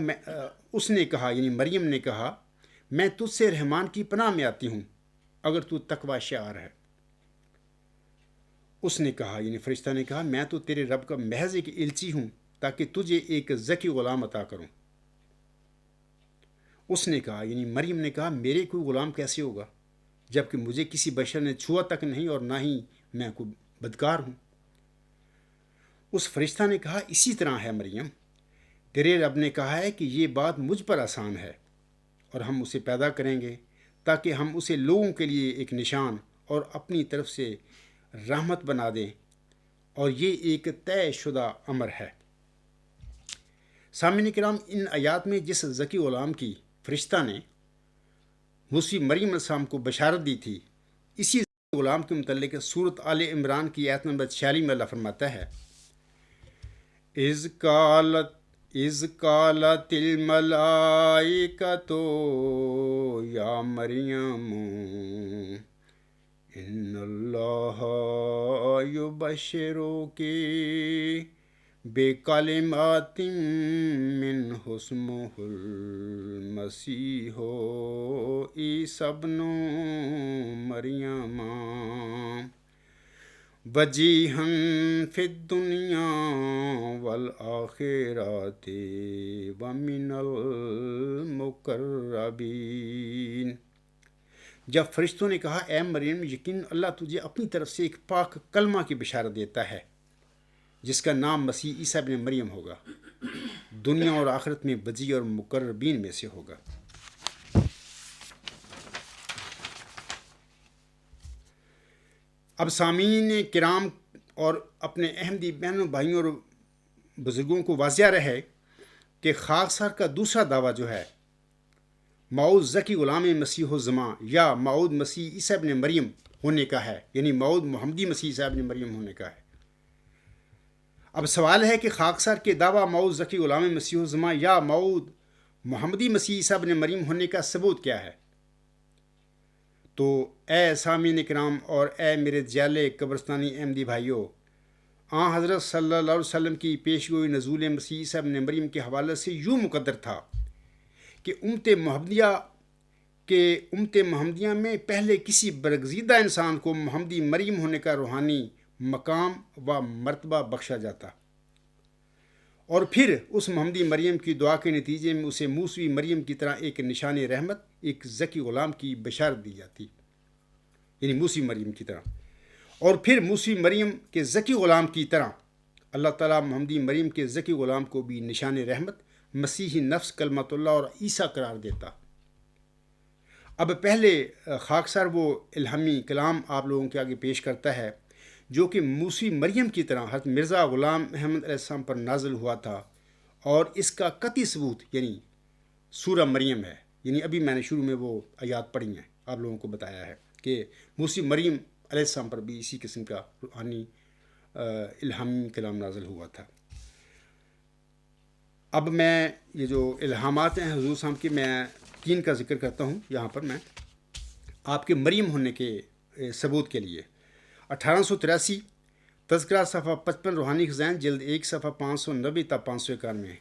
Speaker 1: اس نے کہا یعنی مریم نے کہا، میں تجھ سے رحمان کی پناہ میں آتی ہوں اگر تو تقوی شعار ہے۔ اس نے کہا یعنی فرشتہ نے کہا، میں تو تیرے رب کا محض ایک الچی ہوں تاکہ تجھے ایک ذکی غلام عطا کروں۔ اس نے کہا یعنی مریم نے کہا، میرے کوئی غلام کیسے ہوگا جبکہ مجھے کسی بشر نے چھوا تک نہیں اور نہ ہی میں کوئی بدکار ہوں۔ اس فرشتہ نے کہا، اسی طرح ہے مریم، تیرے رب نے کہا ہے کہ یہ بات مجھ پر آسان ہے اور ہم اسے پیدا کریں گے تاکہ ہم اسے لوگوں کے لیے ایک نشان اور اپنی طرف سے رحمت بنا دیں، اور یہ ایک طے شدہ امر ہے۔ سامعین کرام، ان آیات میں جس ذکی غلام کی فرشتہ نے موسی مریم علیہ السلام کو بشارت دی تھی، اسی غلام کے متعلق سورۃ آل عمران کی آیت نمبر 46 میں اللہ فرماتا ہے، اذ قالت الملائکۃ یا مریم ان اللہ یبشرک بکلمات منہ اسمہ المسیح عیسی ابن مریم وجیہا فی الدنیا والآخرۃ ومن المقربین۔ جب فرشتوں نے کہا، اے مریم، یقین اللہ تجھے اپنی طرف سے ایک پاک کلمہ کی بشارت دیتا ہے جس کا نام مسیح عیسی ابن مریم ہوگا، دنیا اور آخرت میں وجیہ اور مقربین میں سے ہوگا۔ اب سامعین کرام اور اپنے احمدی بہنوں بھائیوں اور بزرگوں کو واضح رہے کہ خاکسار کا دوسرا دعویٰ جو ہے موعود ذکی غلام مسیح الزمان یا موعود مسیح عیسی ابن مریم ہونے کا ہے، یعنی موعود محمدی مسیح عیسی ابن مریم ہونے کا ہے۔ اب سوال ہے کہ خاکسار کے دعویٰ موعود ذکی غلام مسیح الزمان یا موعود محمدی مسیح عیسی ابن مریم ہونے کا ثبوت کیا ہے؟ تو اے سامعین کرام اور اے میرے جیالے قبرستانی احمدی بھائیوں، حضرت صلی اللہ علیہ وسلم کی پیشگوئی نزول مسیح عیسی ابن مریم کے حوالے سے یوں مقدر تھا کہ امت محمدیہ میں پہلے کسی برگزیدہ انسان کو محمدی مریم ہونے کا روحانی مقام و مرتبہ بخشا جاتا، اور پھر اس محمدی مریم کی دعا کے نتیجے میں اسے موسوی مریم کی طرح ایک نشان رحمت، ایک ذکی غلام کی بشارت دی جاتی، یعنی موسوی مریم کی طرح۔ اور پھر موسوی مریم کے ذکی غلام کی طرح اللہ تعالیٰ محمدی مریم کے ذکی غلام کو بھی نشان رحمت، مسیحی نفس، کلمت اللہ اور عیسیٰ قرار دیتا۔ اب پہلے خاکسار وہ الہامی کلام آپ لوگوں کے آگے پیش کرتا ہے جو کہ موسوی مریم کی طرح حضرت مرزا غلام احمد علیہ السلام پر نازل ہوا تھا، اور اس کا قطعی ثبوت یعنی سورہ مریم ہے۔ یعنی ابھی میں نے شروع میں وہ آیات پڑھی ہیں، آپ لوگوں کو بتایا ہے کہ موسوی مریم علیہ السلام پر بھی اسی قسم کا روحانی الہامی کلام نازل ہوا تھا۔ اب میں یہ جو الہامات ہیں حضور صاحب کی، میں 3 کا ذکر کرتا ہوں یہاں پر میں آپ کے مریم ہونے کے ثبوت کے لیے۔ 1883 تذکرہ صفحہ 55، روحانی خزائن جلد 1 صفحہ 590 تا 591 ہے۔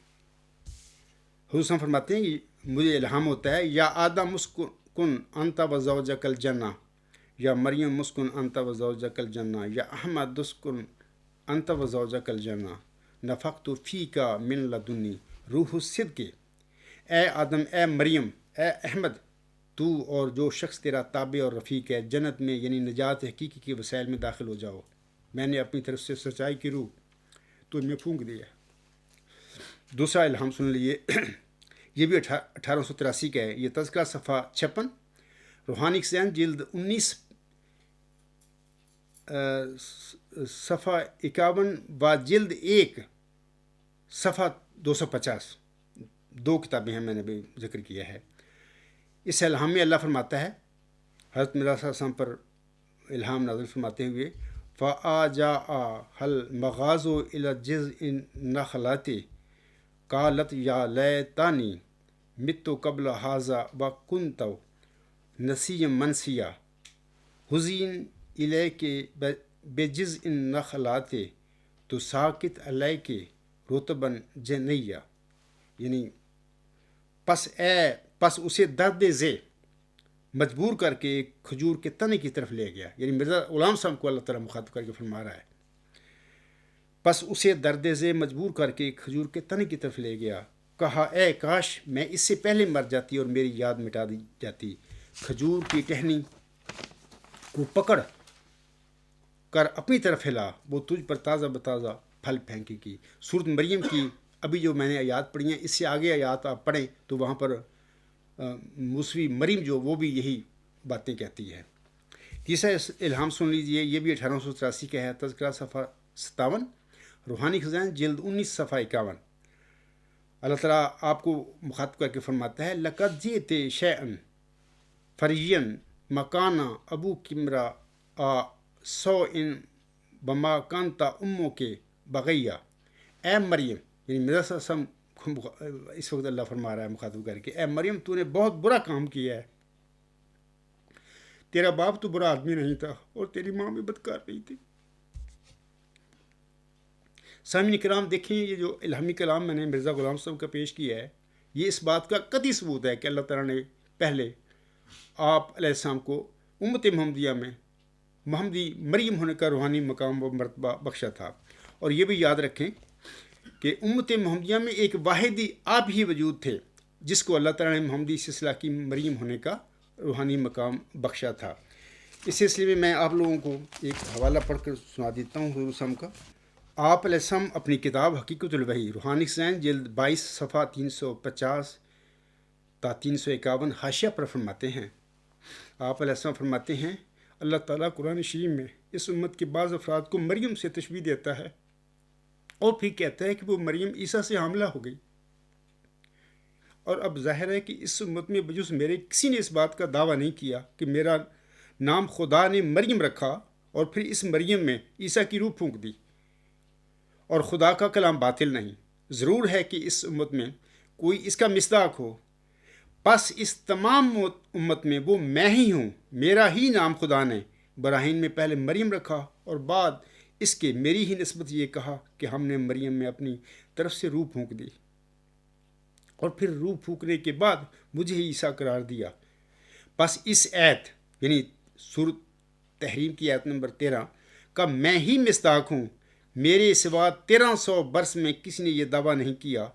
Speaker 1: حضور صاحب فرماتے ہیں کہ مجھے الہام ہوتا ہے، یا آدم مسکن انت و زوجک الجنہ، یا مریم مسکن انت و زوجک الجنہ، یا احمد اسکن انت و زوجک الجنہ، نفخت فیک من لدنی روح الصدق۔ اے آدم، اے مریم، اے احمد، تو اور جو شخص تیرا تابع اور رفیق ہے جنت میں، یعنی نجات حقیقی کے وسائل میں داخل ہو جاؤ، میں نے اپنی طرف سے سچائی کی روح تجھ میں پھونک دیا۔ دوسرا الہام سن لیجیے، یہ بھی 1883 کا ہے۔ یہ تذکرہ صفحہ 56، روحانی خزائن جلد 19 صفحہ 51 و جلد 1 صفحہ 250، 2 کتابیں ہیں، میں نے بھی ذکر کیا ہے۔ اس الہام میں اللہ فرماتا ہے، حضرت مرزا صلی اللہ علیہ وسلم پر الہام نازل فرماتے ہوئے، فَآجَاءَ الْمَغَازُ إِلَى جِذْعِ النَّخْلَةِ قَالَتْ يَا لَيْتَنِي مِتُّ قَبْلَ هَٰذَا وَكُنتُ نَسِيًّا مَنسِيًّا هُزِّنْ إِلَيْكِ بِجِذْعِ النَّخْلَةِ تُسَاقِطْ عَلَيْكِ رُطَبًا جَنِيًّا، یعنی پس اسے درد ذی مجبور کر کے ایک کھجور کے تنے کی طرف لے گیا۔ یعنی مرزا غلام صاحب کو اللہ تعالیٰ مخاطب کر کے فرما رہا ہے، پس اسے درد ذی مجبور کر کے ایک کھجور کے تنے کی طرف لے گیا، کہا اے کاش میں اس سے پہلے مر جاتی اور میری یاد مٹا دی جاتی۔ کھجور کی ٹہنی کو پکڑ کر اپنی طرف ہلا، وہ تجھ پر تازہ بتازہ پھل پھینکے گی۔ سورۃ مریم کی ابھی جو میں نے آیات پڑھی ہیں، اس سے آگے آیات آپ پڑھیں تو وہاں پر موسوی مریم جو وہ بھی یہی باتیں کہتی ہے۔ تیسرا الہام سن لیجئے، یہ بھی 1883 کا ہے، تذکرہ صفحہ 57، روحانی خزائن جلد 19 صفحہ 51۔ اللہ تعالیٰ آپ کو مخاطب کر کے فرماتا ہے، لَقَدْ جِئْتَ شَيْئًا فَرِيًّا مَكَانَ أَبُوكِ امْرَأَ سَوْءٍ وَمَا كَانَتْ أُمُّكِ بَغِيًّا۔ اے مریم، یعنی مرزا صلی اللہ علیہ وسلم اس وقت اللہ فرما رہا ہے مخاطب کر کے، اے مریم تو نے بہت برا کام کیا ہے، تیرا باپ تو برا آدمی نہیں تھا اور تیری ماں بھی بدکار نہیں تھی۔ سامعین کرام دیکھیں، یہ جو الہامی کلام میں نے مرزا غلام صاحب کا پیش کیا ہے، یہ اس بات کا قطعی ثبوت ہے کہ اللہ تعالیٰ نے پہلے آپ علیہ السلام کو امت محمدیہ میں محمدی مریم ہونے کا روحانی مقام و مرتبہ بخشا تھا۔ اور یہ بھی یاد رکھیں کہ امت محمدیہ میں ایک واحدی آپ ہی وجود تھے جس کو اللہ تعالیٰ نے محمدی سلسلہ کی مریم ہونے کا روحانی مقام بخشا تھا۔ اس سلسلے میں آپ لوگوں کو ایک حوالہ پڑھ کر سنا دیتا ہوں حضور صاحب کا۔ آپ علیہ السلام اپنی کتاب حقیقت الوحی، روحانی خزائن جلد 22 صفحہ 350 تا 351 حاشیہ پر فرماتے ہیں، آپ علیہ السلام فرماتے ہیں، اللہ تعالیٰ قرآن شریف میں اس امت کے بعض افراد کو مریم سے تشبیہ دیتا ہے اور پھر کہتا ہے کہ وہ مریم عیسیٰ سے حاملہ ہو گئی، اور اب ظاہر ہے کہ اس امت میں بجز میرے کسی نے اس بات کا دعویٰ نہیں کیا کہ میرا نام خدا نے مریم رکھا اور پھر اس مریم میں عیسیٰ کی روح پھونک دی، اور خدا کا کلام باطل نہیں۔ ضرور ہے کہ اس امت میں کوئی اس کا مصداق ہو، پس اس تمام امت میں وہ میں ہی ہوں۔ میرا ہی نام خدا نے براہین میں پہلے مریم رکھا اور بعد اس کے میری ہی نسبت یہ کہا کہ ہم نے مریم میں اپنی طرف سے روح پھونک دی، اور پھر روح پھونکنے کے بعد مجھے ہی عیسیٰ قرار دیا۔ پس اس آیت یعنی سورۃ تحریم کی آیت نمبر 13 کا میں ہی مصداق ہوں میرے سوا 1300 برس میں کسی نے یہ دعویٰ نہیں کیا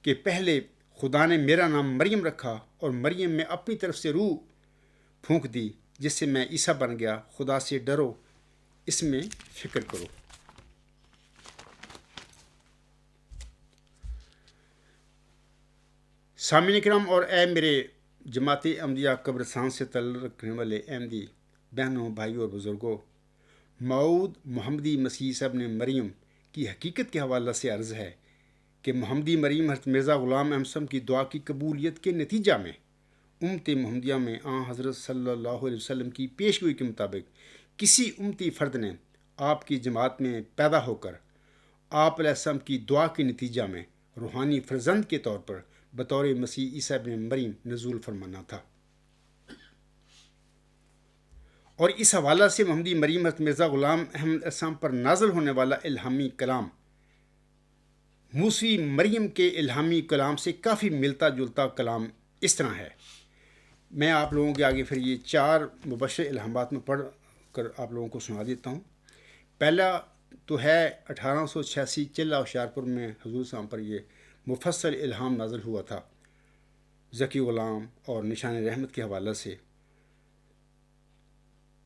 Speaker 1: کہ پہلے خدا نے میرا نام مریم رکھا اور مریم میں اپنی طرف سے روح پھونک دی جس سے میں عیسیٰ بن گیا۔ خدا سے ڈرو، اس میں فکر کرو۔ سامعین کرام اور اے میرے جماعت احمدیہ قبرستان سے تعلق رکھنے والے احمدی بہنوں، بھائیوں اور بزرگوں، موعود محمدی مسیح عیسیٰ ابن مریم کی حقیقت کے حوالے سے عرض ہے کہ محمدی مریم حضرت مرزا غلام احمد صاحب کی دعا کی قبولیت کے نتیجہ میں امت محمدیہ میں حضرت صلی اللہ علیہ وسلم کی پیشگوئی کے مطابق کسی امتی فرد نے آپ کی جماعت میں پیدا ہو کر آپ علیہ السلام کی دعا کے نتیجہ میں روحانی فرزند کے طور پر بطور مسیح عیسیٰ ابن مریم نزول فرمانا تھا۔ اور اس حوالہ سے محمدی مریم حضرت مرزا غلام احمد السلام پر نازل ہونے والا الہامی کلام موسوی مریم کے الہامی کلام سے کافی ملتا جلتا کلام اس طرح ہے۔ میں آپ لوگوں کے آگے پھر یہ 4 مبشر الہامات میں پڑھ کر آپ لوگوں کو سنا دیتا ہوں۔ پہلا تو ہے 1886 چلہ ہوشیارپور میں حضور صاحب پر یہ مفصل الہام نازل ہوا تھا ذکی غلام اور نشان رحمت کے حوالے سے۔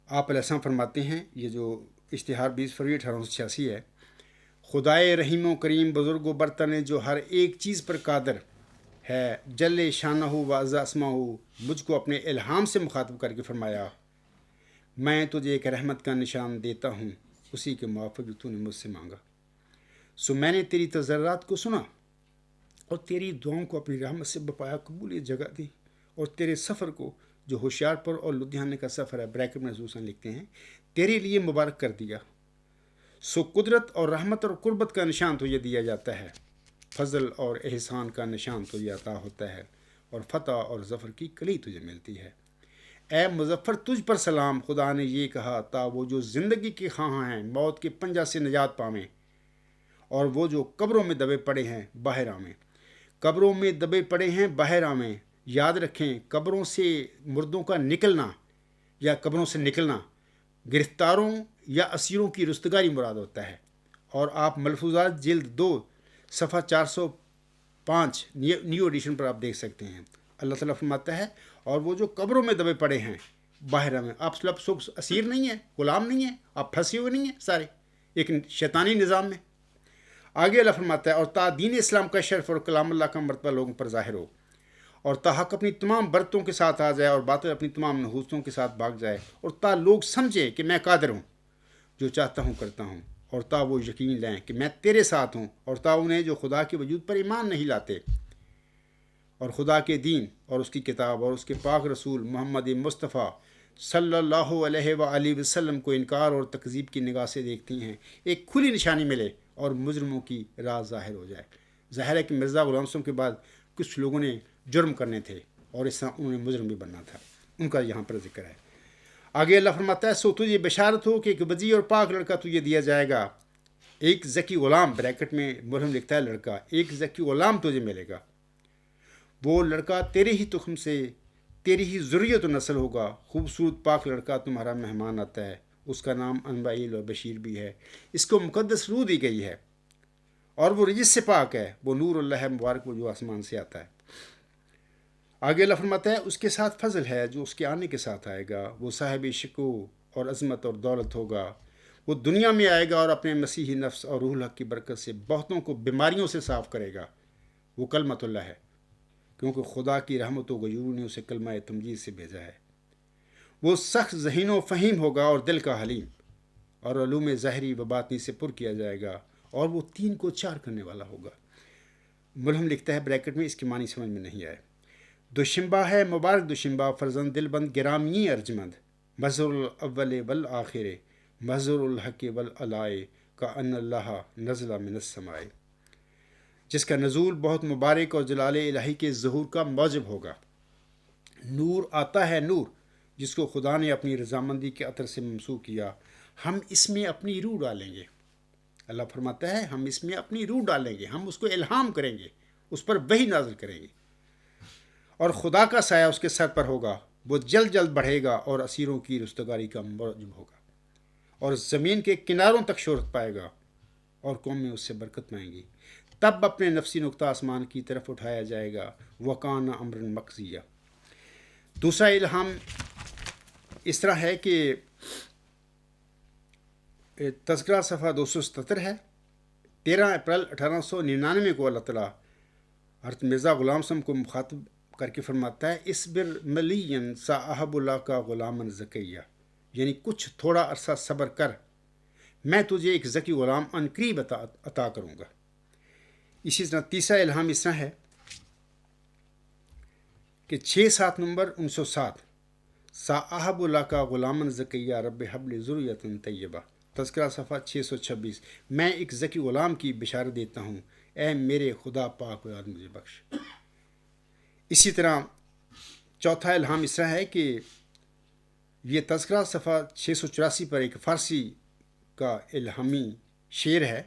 Speaker 1: آپ علیہ السلام فرماتے ہیں، یہ جو اشتہار 20 فروری 1886 ہے، خدائے رحیم و کریم بزرگ و برتن جو ہر ایک چیز پر قادر ہے، جل شانہ و عز اسماء مجھ کو اپنے الہام سے مخاطب کر کے فرمایا، میں تجھے ایک رحمت کا نشان دیتا ہوں اسی کے موافق جو تو نے مجھ سے مانگا۔ سو میں نے تیری تضرعات کو سنا اور تیری دعاؤں کو اپنی رحمت سے بپایا قبولیت جگہ دی، اور تیرے سفر کو جو ہوشیارپور اور لدھیانے کا سفر ہے، بریکٹ میں حضور لکھتے ہیں، تیرے لیے مبارک کر دیا۔ سو قدرت اور رحمت اور قربت کا نشان تجھے دیا جاتا ہے، فضل اور احسان کا نشان تجھے عطا ہوتا ہے، اور فتح اور ظفر کی کلی تجھے ملتی ہے۔ اے مظفر تجھ پر سلام، خدا نے یہ کہا تا وہ جو زندگی کے خواہاں ہیں موت کے پنجہ سے نجات پاویں، اور وہ جو قبروں میں دبے پڑے ہیں باہر آویں۔ قبروں میں دبے پڑے ہیں باہر آویں، یاد رکھیں قبروں سے مردوں کا نکلنا یا قبروں سے نکلنا گرفتاروں یا اسیروں کی رستگاری مراد ہوتا ہے۔ اور آپ ملفوظات جلد 2 صفحہ 405 نیو ایڈیشن پر آپ دیکھ سکتے ہیں۔ اللہ تعالیٰ فرماتا ہے، اور وہ جو قبروں میں دبے پڑے ہیں باہر میں، آپ اسیر نہیں ہیں، غلام نہیں ہیں، آپ پھنسے ہوئے نہیں ہیں سارے ایک شیطانی نظام میں۔ آگے اللہ فرماتا ہے، اور تا دین اسلام کا شرف اور کلام اللہ کا مرتبہ لوگوں پر ظاہر ہو، اور تا حق اپنی تمام برتوں کے ساتھ آ جائے اور باطل اپنی تمام نحوستوں کے ساتھ بھاگ جائے، اور تا لوگ سمجھیں کہ میں قادر ہوں، جو چاہتا ہوں کرتا ہوں، اور تا وہ یقین لیں کہ میں تیرے ساتھ ہوں، اور تا انہیں جو خدا کے وجود پر ایمان نہیں لاتے اور خدا کے دین اور اس کی کتاب اور اس کے پاک رسول محمد مصطفیٰ صلی اللہ علیہ وآلہ وسلم کو انکار اور تکذیب کی نگاہ سے دیکھتی ہیں، ایک کھلی نشانی ملے اور مجرموں کی راز ظاہر ہو جائے۔ ظاہر ہے کہ مرزا غلام صاحب کے بعد کچھ لوگوں نے جرم کرنے تھے اور اس طرح انہوں نے مجرم بھی بننا تھا، ان کا یہاں پر ذکر ہے۔ آگے اللہ فرماتا ہے، سو تجھے بشارت ہو کہ ایک وجی اور پاک لڑکا تجھے دیا جائے گا، ایک ذکی غلام، بریکٹ میں مرہم لکھتا ہے لڑکا، ایک ذکی غلام تجھے ملے گا، وہ لڑکا تیرے ہی تخم سے تیری ہی ذریت و نسل ہوگا، خوبصورت پاک لڑکا تمہارا مہمان آتا ہے، اس کا نام انبائیل اور بشیر بھی ہے، اس کو مقدس روح دی گئی ہے، اور وہ رجس سے پاک ہے، وہ نور اللہ ہے مبارک وہ جو آسمان سے آتا ہے۔ آگے اللہ فرماتا ہے، اس کے ساتھ فضل ہے جو اس کے آنے کے ساتھ آئے گا، وہ صاحب شکو اور عظمت اور دولت ہوگا، وہ دنیا میں آئے گا اور اپنے مسیحی نفس اور روح الحق کی برکت سے بہتوں کو بیماریوں سے صاف کرے گا، وہ کلمت اللہ ہے، کیونکہ خدا کی رحمت و غیور نے اسے کلمہ تمجید سے بھیجا ہے۔ وہ سخت ذہین و فہیم ہوگا اور دل کا حلیم، اور علوم ظاہری و باطنی سے پر کیا جائے گا، اور وہ 3 کو 4 کرنے والا ہوگا۔ ملہم لکھتا ہے بریکٹ میں، اس کی معنی سمجھ میں نہیں آئے، دوشنبہ ہے مبارک دوشنبہ، فرزند دل بند گرامی ارجمند، مظہر الاول والآخر، مظہر الحق والعلائے، کا ان اللہ نزل من السماء، جس کا نزول بہت مبارک اور جلال الہی کے ظہور کا موجب ہوگا۔ نور آتا ہے نور، جس کو خدا نے اپنی رضامندی کے عطر سے ممسوح کیا، ہم اس میں اپنی روح ڈالیں گے۔ اللہ فرماتا ہے، ہم اس میں اپنی روح ڈالیں گے، ہم اس کو الہام کریں گے، اس پر وحی نازل کریں گے، اور خدا کا سایہ اس کے سر پر ہوگا، وہ جلد جلد بڑھے گا اور اسیروں کی رستگاری کا موجب ہوگا، اور زمین کے کناروں تک شہرت پائے گا، اور قومیں اس سے برکت پائیں گی۔ تب اپنے نفسی نقطہ آسمان کی طرف اٹھایا جائے گا، وَكَانَ أَمْرًا مَقْضِيًّا۔ دوسرا الہام اس طرح ہے کہ تذکرہ صفحہ 277 ہے۔ 13 اپریل 1899 کو اللہ تعالیٰ حضرت مرزا غلام صاحب کو مخاطب کر کے فرماتا ہے، اصبر ملین صاحب اللہ کا غلام زکیہ، یعنی کچھ تھوڑا عرصہ صبر کر، میں تجھے ایک ذکی غلام ان قریب عطا کروں گا۔ اسی طرح تیسرا الہام اس طرح ہے کہ 6/7 نومبر 1907 صاحب اللہ کا غلام زکیہ رب حبل ذریۃ طیبہ، تذکرہ صفحہ 626، میں ایک ذکی غلام کی بشارت دیتا ہوں، اے میرے خدا پاک و یاد مجھے بخش۔ اسی طرح چوتھا الہام اس طرح ہے کہ یہ تذکرہ صفحہ 684 پر ایک فارسی کا الہامی شعر ہے۔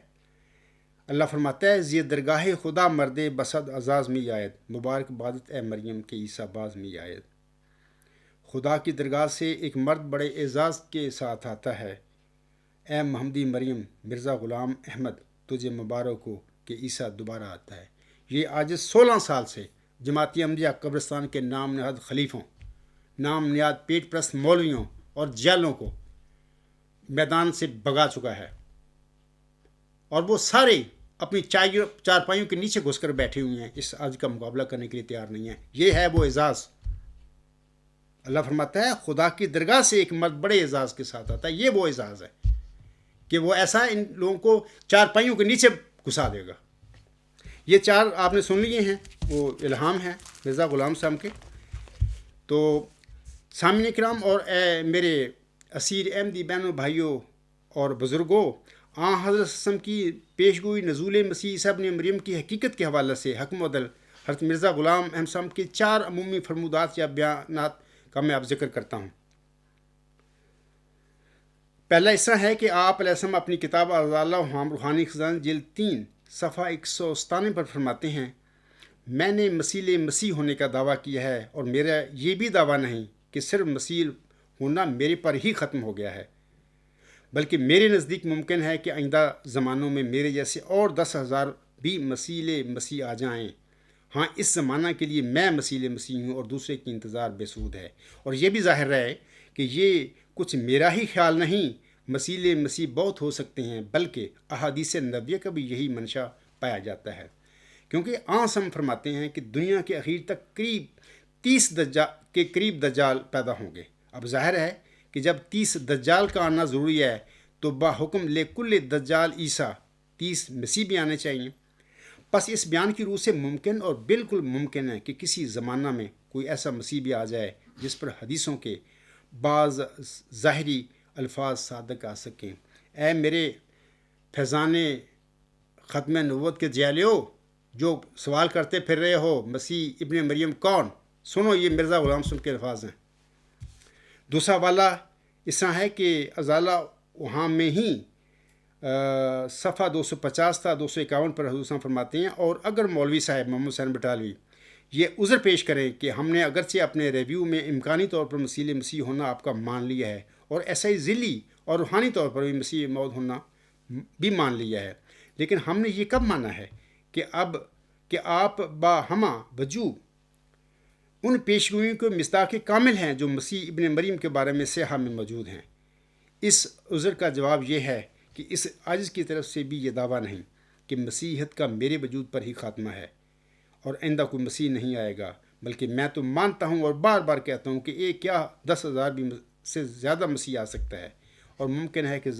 Speaker 1: اللہ فرماتا ہے، زی درگاہ خدا مرد بسد اعزاز میں آید، مبارک بادت اے مریم کے عیسیٰ باز میں آید۔ خدا کی درگاہ سے ایک مرد بڑے اعزاز کے ساتھ آتا ہے، اے محمدی مریم مرزا غلام احمد تجھے مبارک ہو کہ عیسیٰ دوبارہ آتا ہے۔ یہ آج 16 سال سے جماعتی احمدیہ قبرستان کے نام نہاد خلیفوں، نام نہاد پیٹ پرست مولویوں اور جیلوں کو میدان سے بگا چکا ہے، اور وہ سارے اپنی چارپائیوں کے نیچے گھس کر بیٹھے ہوئے ہیں، اس آج کا مقابلہ کرنے کے لیے تیار نہیں ہیں۔ یہ ہے وہ اعزاز۔ اللہ فرماتا ہے خدا کی درگاہ سے ایک مرد بڑے اعزاز کے ساتھ آتا ہے، یہ وہ اعزاز ہے کہ وہ ایسا ان لوگوں کو چارپائیوں کے نیچے گھسا دے گا۔ یہ 4 آپ نے سن لیے ہیں، وہ الہام ہیں مرزا غلام صاحب کے۔ تو سامعین کرام اور اے میرے اسیر احمدی بہنوں بھائیوں اور بزرگوں، حضرت وسلم کی پیشگوئی نزول مسیح عیسیٰ ابن مریم کی حقیقت کے حوالے سے حکم عدل حضرت مرزا غلام احمد صاحب کے 4 عمومی فرمودات یا بیانات کا میں اب ذکر کرتا ہوں۔ پہلا اس طرح ہے کہ آپ علیہ السلام اپنی کتاب اعضاء اللہ روحانی خزان جلد 3 صفحہ 197 پر فرماتے ہیں، میں نے مسیح ہونے کا دعویٰ کیا ہے، اور میرا یہ بھی دعویٰ نہیں کہ صرف مسیح ہونا میرے پر ہی ختم ہو گیا ہے، بلکہ میرے نزدیک ممکن ہے کہ آئندہ زمانوں میں میرے جیسے اور 10,000 بھی مسیح آ جائیں۔ ہاں، اس زمانہ کے لیے میں مسیح ہوں اور دوسرے کی انتظار بے سود ہے۔ اور یہ بھی ظاہر ہے کہ یہ کچھ میرا ہی خیال نہیں، مسیح بہت ہو سکتے ہیں، بلکہ احادیث نبویہ کا بھی یہی منشا پایا جاتا ہے، کیونکہ ہم فرماتے ہیں کہ دنیا کے اخیر تک قریب 30 کے قریب دجال پیدا ہوں گے۔ اب ظاہر ہے کہ جب 30 دجال کا آنا ضروری ہے تو باحکم لکل دجال عیسیٰ 30 مسیح بھی آنے چاہیے۔ پس اس بیان کی روح سے ممکن اور بالکل ممکن ہے کہ کسی زمانہ میں کوئی ایسا مسیح بھی آ جائے جس پر حدیثوں کے بعض ظاہری الفاظ صادق آ سکیں۔ اے میرے فیضان ختم نبوت کے جیلیو جو سوال کرتے پھر رہے ہو مسیح ابن مریم کون، سنو یہ مرزا غلام صاحب کے الفاظ ہیں۔ دوسرا والا اس طرح ہے کہ ازالہ وہاں میں ہی صفحہ 250 تا 251 پر حضور صاحب فرماتے ہیں، اور اگر مولوی صاحب محمد حسین بٹالوی یہ عذر پیش کریں کہ ہم نے اگرچہ اپنے ریویو میں امکانی طور پر مسیح ہونا آپ کا مان لیا ہے، اور ایسا ہی ذلی اور روحانی طور پر بھی مسیح موعود ہونا بھی مان لیا ہے، لیکن ہم نے یہ کب مانا ہے کہ آپ باہما وجوب ان پیشگوئیوں کے مصداق کامل ہیں جو مسیح ابن مریم کے بارے میں صحیحہ میں موجود ہیں۔ اس عذر کا جواب یہ ہے کہ اس عاجز کی طرف سے بھی یہ دعویٰ نہیں کہ مسیحیت کا میرے وجود پر ہی خاتمہ ہے اور آئندہ کوئی مسیح نہیں آئے گا، بلکہ میں تو مانتا ہوں اور بار بار کہتا ہوں کہ ایک کیا 10,000 بھی سے زیادہ مسیح آ سکتا ہے، اور ممکن ہے کہ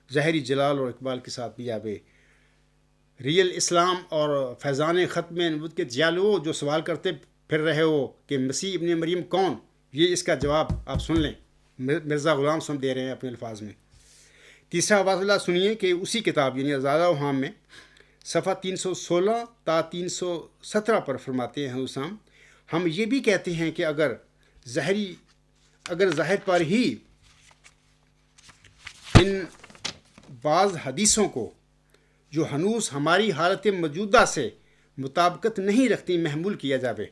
Speaker 1: ظاہری جلال اور اقبال کے ساتھ بھی آوے۔ ریل اسلام اور فیضان ختم نبوت کے جیالو جو سوال کرتے پھر رہے ہو کہ مسیح ابن مریم کون، یہ اس کا جواب آپ سن لیں، مرزا غلام صاحب دے رہے ہیں اپنے الفاظ میں۔ تیسرا واضح سنیے کہ اسی کتاب یعنی ازالہ وہام میں صفحہ 316 تا 317 پر فرماتے ہیں حسام، ہم یہ بھی کہتے ہیں کہ اگر ظاہر پر ہی ان بعض حدیثوں کو جو ہنوز ہماری حالت موجودہ سے مطابقت نہیں رکھتی محمول کیا جاوے،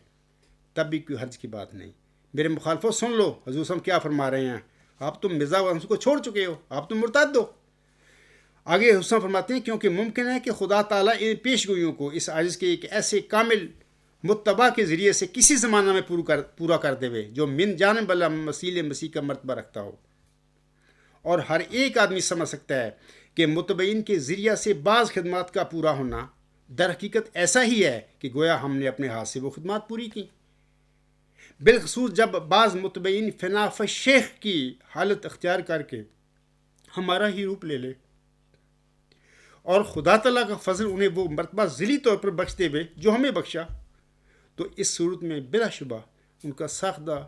Speaker 1: تب بھی کوئی حرج کی بات نہیں۔ میرے مخالفوں سن لو حضور صاحب کیا فرما رہے ہیں، آپ تم مرزا غلام کو چھوڑ چکے ہو، آپ تم مرتد ہو۔ آگے حسن فرماتے ہیں کیونکہ ممکن ہے کہ خدا تعالیٰ ان پیش گوئیوں کو اس عاجز کے ایک ایسے کامل متبع کے ذریعے سے کسی زمانہ میں پورا کر دے جو من جانب اللہ مسیح کا مرتبہ رکھتا ہو، اور ہر ایک آدمی سمجھ سکتا ہے کہ متبعین کے ذریعہ سے بعض خدمات کا پورا ہونا در حقیقت ایسا ہی ہے کہ گویا ہم نے اپنے ہاتھ سے وہ خدمات پوری کی، بالخصوص جب بعض متبعین فناف شیخ کی حالت اختیار کر کے ہمارا ہی روپ لے لے، اور خدا تعالیٰ کا فضل انہیں وہ مرتبہ ذیلی طور پر بخشتے ہوئے جو ہمیں بخشا، تو اس صورت میں بلا شبہ ان کا ساختہ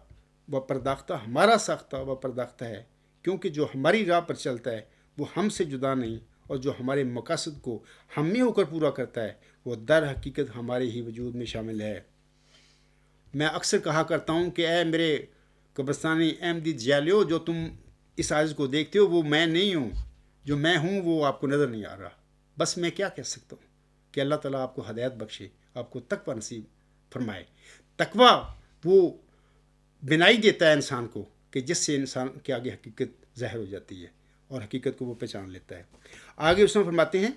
Speaker 1: و پرداختہ ہمارا ساختہ و پرداختہ ہے، کیونکہ جو ہماری راہ پر چلتا ہے وہ ہم سے جدا نہیں، اور جو ہمارے مقاصد کو ہم میں ہو کر پورا کرتا ہے وہ در حقیقت ہمارے ہی وجود میں شامل ہے۔ میں اکثر کہا کرتا ہوں کہ اے میرے قبرستانی احمدی جیلیو، جو تم اس عاجز کو دیکھتے ہو وہ میں نہیں ہوں، جو میں ہوں وہ آپ کو نظر نہیں آ رہا۔ بس میں کیا کہہ سکتا ہوں کہ اللہ تعالیٰ آپ کو ہدایت بخشے، آپ کو تقویٰ نصیب فرمائے۔ تقویٰ وہ بنائی دیتا ہے انسان کو کہ جس سے انسان کے آگے حقیقت ظاہر ہو جاتی ہے اور حقیقت کو وہ پہچان لیتا ہے۔ آگے اس میں فرماتے ہیں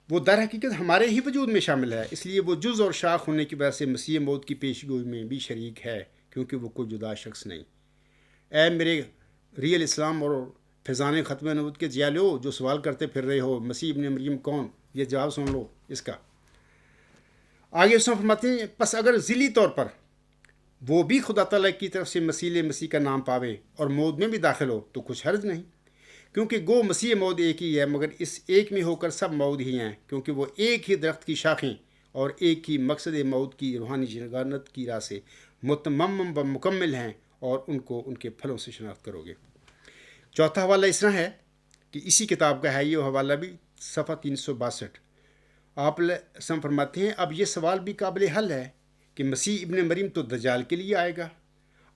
Speaker 1: وہ در حقیقت ہمارے ہی وجود میں شامل ہے، اس لیے وہ جز اور شاخ ہونے کی وجہ سے مسیح موت کی پیش گوئی میں بھی شریک ہے، کیونکہ وہ کوئی جدا شخص نہیں۔ اے میرے ریل اسلام اور فیضان ختم نبوت کے جیالو جو سوال کرتے پھر رہے ہو مسیح ابن مریم کون، یہ جواب سن لو اس کا۔ آگے اس میں فرماتے ہیں پس اگر ذیلی طور پر وہ بھی خدا تعالیٰ کی طرف سے مسیح کا نام پاوے اور موت میں بھی داخل ہو تو کچھ حرج نہیں، کیونکہ گو مسیح موت ایک ہی ہے، مگر اس ایک میں ہو کر سب موت ہی ہیں، کیونکہ وہ ایک ہی درخت کی شاخیں اور ایک ہی مقصد موت کی روحانی جنگانت کی راہ سے متمم و مکمل ہیں، اور ان کو ان کے پھلوں سے شناخت کرو گے۔ چوتھا حوالہ اس طرح ہے کہ اسی کتاب کا ہے یہ حوالہ بھی، صفحہ 362۔ آپ فرماتے ہیں اب یہ سوال بھی قابل حل ہے کہ مسیح ابن مریم تو دجال کے لیے آئے گا،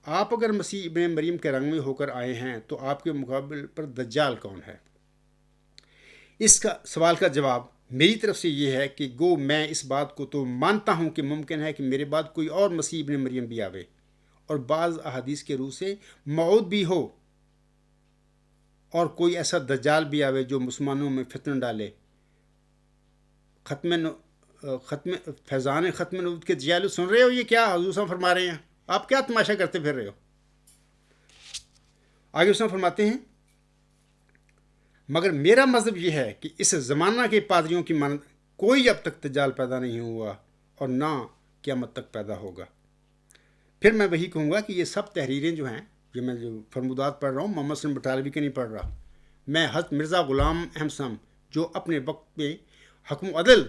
Speaker 1: آپ اگر مسیح ابن مریم کے رنگ میں ہو کر آئے ہیں تو آپ کے مقابل پر دجال کون ہے؟ اس کا سوال کا جواب میری طرف سے یہ ہے کہ گو میں اس بات کو تو مانتا ہوں کہ ممکن ہے کہ میرے بعد کوئی اور مسیح ابن مریم بھی آوے، اور بعض احادیث کے روح سے موعود بھی ہو، اور کوئی ایسا دجال بھی آوے جو مسلمانوں میں فتنہ ڈالے۔ فیضان ختم نبوت کے جیالو سن رہے ہو یہ کیا حضور صاحب فرما رہے ہیں؟ آپ کیا تماشا کرتے پھر رہے ہو؟ آگے اس میں فرماتے ہیں مگر میرا مذہب یہ ہے کہ اس زمانہ کے پادریوں کی مانند کوئی اب تک دجال پیدا نہیں ہوا اور نہ قیامت تک پیدا ہوگا۔ پھر میں وہی کہوں گا کہ یہ سب تحریریں جو ہیں، یہ میں جو فرمودات پڑھ رہا ہوں محمد سلیم بٹالوی کے نہیں پڑھ رہا، میں حضرت مرزا غلام احمد صاحب جو اپنے وقت میں حکم و عدل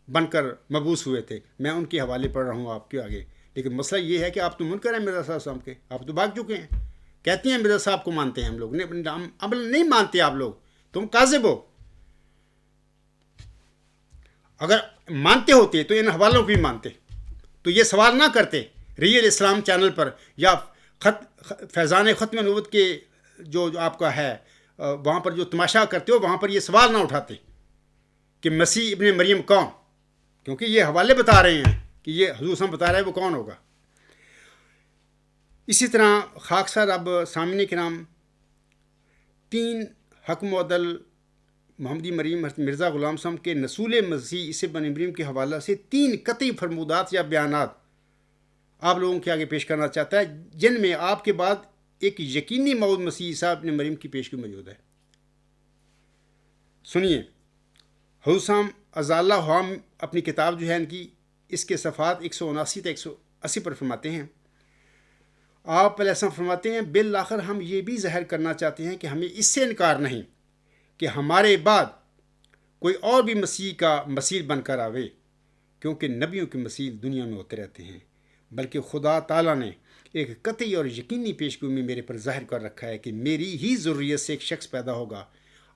Speaker 1: بن کر مبعوث ہوئے تھے، میں ان کے حوالے پڑھ رہا ہوں آپ کے آگے۔ لیکن مسئلہ یہ ہے کہ آپ تو منکر ہیں مرزا صاحب کے، آپ تو بھاگ چکے ہیں، کہتے ہیں مرزا صاحب کو مانتے ہیں ہم لوگ، عمل نہیں مانتے آپ لوگ، تم کاذب ہو۔ اگر مانتے ہوتے تو ان حوالوں کو بھی مانتے، تو یہ سوال نہ کرتے ریل اسلام چینل پر یا فیضان ختم نبوت کے جو آپ کا ہے وہاں پر جو تماشا کرتے ہو وہاں پر یہ سوال نہ اٹھاتے کہ مسیح ابن مریم کون، کیونکہ یہ حوالے بتا رہے ہیں کہ یہ حضور صاحب بتا رہے ہیں وہ کون ہوگا۔ اسی طرح خاکسار اب سامعین کرام 3 حکم و عدل محمدی مریم مرزا غلام صاحب کے نسول مسیح عیسی بن مریم کے حوالہ سے 3 قطعی فرمودات یا بیانات آپ لوگوں کے آگے پیش کرنا چاہتا ہے، جن میں آپ کے بعد ایک یقینی موعود مسیح عیسیٰ ابن مریم کی پیشگوئی موجود ہے۔ سنیے، حضور صاحب ازالہ ہم اپنی کتاب جو ہے ان کی اس کے صفحات 179 سے 180 پر فرماتے ہیں، آپ علیہ السلام فرماتے ہیں بالآخر ہم یہ بھی ظاہر کرنا چاہتے ہیں کہ ہمیں اس سے انکار نہیں کہ ہمارے بعد کوئی اور بھی مسیح کا مسیح بن کر آوے، کیونکہ نبیوں کے مسیح دنیا میں ہوتے رہتے ہیں، بلکہ خدا تعالیٰ نے ایک قطعی اور یقینی پیشگوئی میں میرے پر ظاہر کر رکھا ہے کہ میری ہی ضروریت سے ایک شخص پیدا ہوگا۔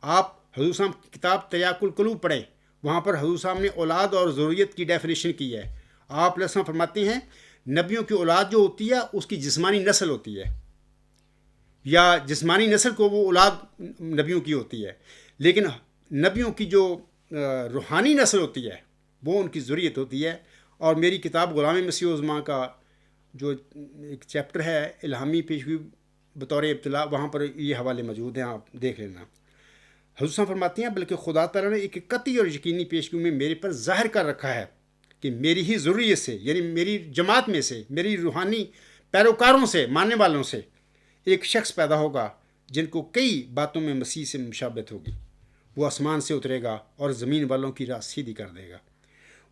Speaker 1: آپ حضور صاحب کی کتاب تیاق القلوب پڑھیں، وہاں پر حضور صاحب نے اولاد اور ضروریت کی ڈیفینیشن کی ہے۔ آپ علیہ السلام فرماتے ہیں نبیوں کی اولاد جو ہوتی ہے اس کی جسمانی نسل ہوتی ہے، یا جسمانی نسل کو وہ اولاد نبیوں کی ہوتی ہے، لیکن نبیوں کی جو روحانی نسل ہوتی ہے وہ ان کی ضروریت ہوتی ہے۔ اور میری کتاب غلام مسیح عظمیٰ کا جو ایک چیپٹر ہے الہامی پیشگوئی بطور ابتلا، وہاں پر یہ حوالے موجود ہیں، آپ دیکھ لینا۔ حضور صلی اللہ علیہ وسلم فرماتے ہیں بلکہ خدا تعالیٰ نے ایک قطعی اور یقینی پیشگو میں میرے پر ظاہر کر رکھا ہے کہ میری ہی ضروریت سے، یعنی میری جماعت میں سے، میری روحانی پیروکاروں سے، ماننے والوں سے ایک شخص پیدا ہوگا جن کو کئی باتوں میں مسیح سے مشابہت ہوگی۔ وہ آسمان سے اترے گا اور زمین والوں کی راہ سیدھی کر دے گا۔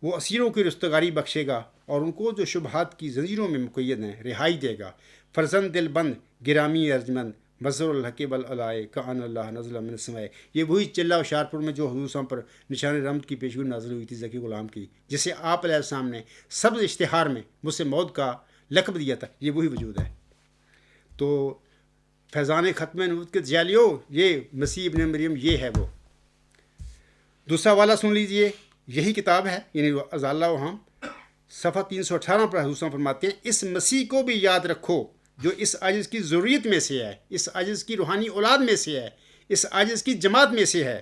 Speaker 1: وہ اسیروں کی رستگاری بخشے گا اور ان کو جو شبہات کی زنجیروں میں مقید ہیں رہائی دے گا۔ فرزند دل بند گرامی ارجمند مظہر الحقیب العلائے کان اللہ نزل من السماء، یہ وہی چلہ ہوشیارپور میں جو حضور صلی اللہ علیہ وسلم پر نشان رحمت کی پیشگوئی نازل ہوئی تھی ذکی غلام کی، جسے آپ علیہ السلام نے سبز اشتہار میں مجھ سے موت کا لقب دیا تھا، یہ وہی وجود ہے۔ تو فیضان ختم نبوت کے جالیو، یہ مسیح ابن مریم، یہ ہے وہ۔ دوسرا والا سن لیجئے، یہی کتاب ہے، یعنی ازالہ وہم، صفحہ 318 پر حضور صلی اللہ علیہ وسلم فرماتے ہیں اس مسیح کو بھی یاد رکھو جو اس عاجز کی ضروریت میں سے ہے، اس عاجز کی روحانی اولاد میں سے ہے، اس عاجز کی جماعت میں سے ہے،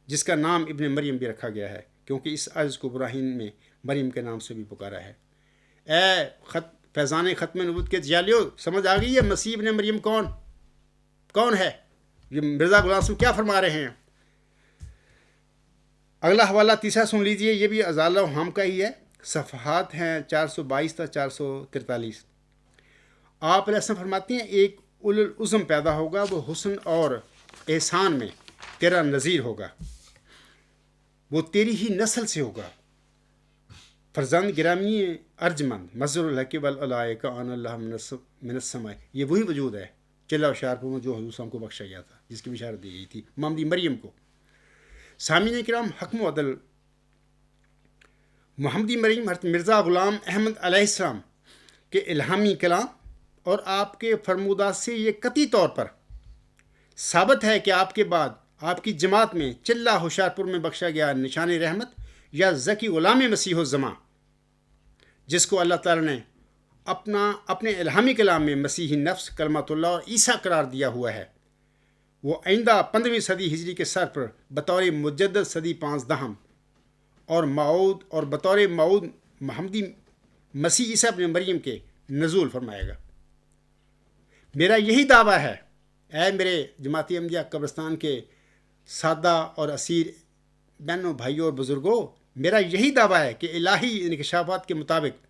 Speaker 1: جس کا نام ابن مریم بھی رکھا گیا ہے، کیونکہ اس عاجز کو ابراہیم میں مریم کے نام سے بھی پکارا ہے۔ اے فیضان ختم نبوت کے جالیو، سمجھ آ گئی ہے مسیح ابن مریم کون ہے؟ یہ مرزا غلام احمد کیا فرما رہے ہیں؟ اگلا حوالہ تیسرا سن لیجئے، یہ بھی ازالہ وہم کا ہی ہے، صفحات ہیں 422 تا 443۔ آپ علیہ السلام فرماتے ہیں ایک اولو العزم پیدا ہوگا، وہ حسن اور احسان میں تیرا نظیر ہوگا، وہ تیری ہی نسل سے ہوگا۔ فرزند گرامی ارجمند مظہر الحقیب العلائے کان اللہ من السماء، یہ وہی وجود ہے چلہ ہوشیارپور میں جو حضور صلی اللہ علیہ وسلم کو بخشا گیا تھا، جس کی بشارت دی گئی تھی محمدی مریم کو۔ سامعین کرام، حکم و عدل محمدی مریم حضرت مرزا غلام احمد علیہ السلام کے الہامی کلام اور آپ کے فرمودات سے یہ قطعی طور پر ثابت ہے کہ آپ کے بعد آپ کی جماعت میں چلہ ہوشیارپور میں بخشا گیا نشان رحمت یا ذکی غلام مسیح الزماں، جس کو اللہ تعالیٰ نے اپنے الہامی کلام میں مسیحی نفس کلمۃ اللہ اور عیسیٰ قرار دیا ہوا ہے، وہ آئندہ 15ویں صدی ہجری کے سر پر بطور مجدد صدی 15 اور بطور موعود محمدی مسیح عیسیٰ ابن مریم کے نزول فرمائے گا۔ میرا یہی دعویٰ ہے، اے میرے جماعتی احمدیہ قبرستان کے سادہ اور اسیر بہنوں، بھائیوں اور بزرگوں، میرا یہی دعویٰ ہے کہ الہی انکشافات کے مطابق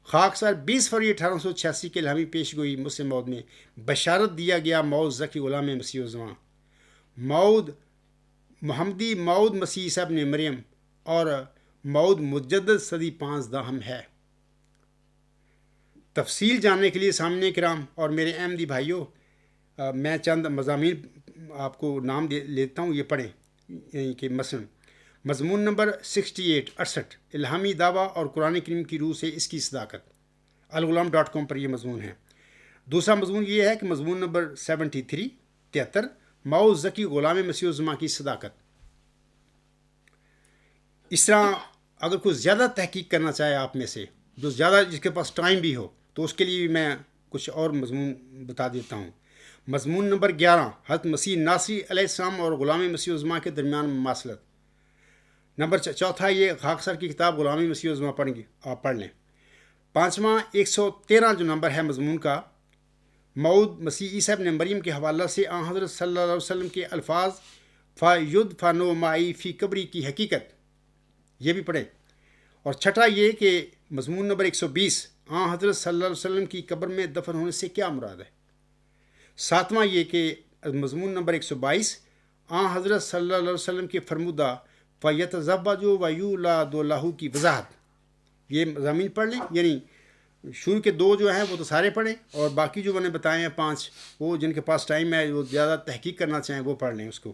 Speaker 1: خاکسار 20 فروری 1886 کے الہامی پیش گوئی مسلم موعود میں بشارت دیا گیا موعود ذکی غلام مسیح الزماں، موعود محمدی موعود مسیح عیسیٰ ابن مریم اور موعود مجدد صدی 15 ہے۔ تفصیل جاننے کے لیے سامعین کرام اور میرے احمدی بھائیوں، میں چند مضامین آپ کو نام لیتا ہوں، یہ پڑھیں، یعنی کہ مثلاً مضمون نمبر 68 الہامی دعویٰ اور قرآن کریم کی روح سے اس کی صداقت، الغلام.com پر یہ مضمون ہے۔ دوسرا مضمون یہ ہے کہ مضمون نمبر 73 موعود ذکی غلام مسیح الزماں کی صداقت۔ اس طرح اگر کوئی زیادہ تحقیق کرنا چاہے آپ میں سے، جو زیادہ جس کے پاس ٹائم بھی ہو، تو اس کے لیے بھی میں کچھ اور مضمون بتا دیتا ہوں۔ مضمون نمبر 11 حضرت مسیح ناصری علیہ السلام اور غلام مسیح الزماں کے درمیان مماثلت۔ نمبر 4 یہ خاکسار کی کتاب غلام مسیح الزماں آپ پڑھ لیں۔ 5واں 113 جو نمبر ہے مضمون کا، موعود مسیح عیسیٰ ابن مریم کے حوالہ سے آن حضرت صلی اللہ علیہ وسلم کے الفاظ فَيُدْ فَنُو مَعِی فی قبری کی حقیقت، یہ بھی پڑھیں۔ اور 6 یہ کہ مضمون نمبر 120 آن حضرت صلی اللہ علیہ وسلم کی قبر میں دفن ہونے سے کیا مراد ہے۔ 7واں یہ کہ مضمون نمبر 122 آن حضرت صلی اللہ علیہ وسلم کے فرمودہ فَيَتَزَوَّجُ وَيُولَدُ لَهُ کی وضاحت۔ یہ مضامین پڑھ لیں، یعنی شروع کے 2 جو ہیں وہ تو سارے پڑھیں، اور باقی جو میں نے بتائے ہیں 5، وہ جن کے پاس ٹائم ہے، وہ زیادہ تحقیق کرنا چاہیں وہ پڑھ لیں اس کو۔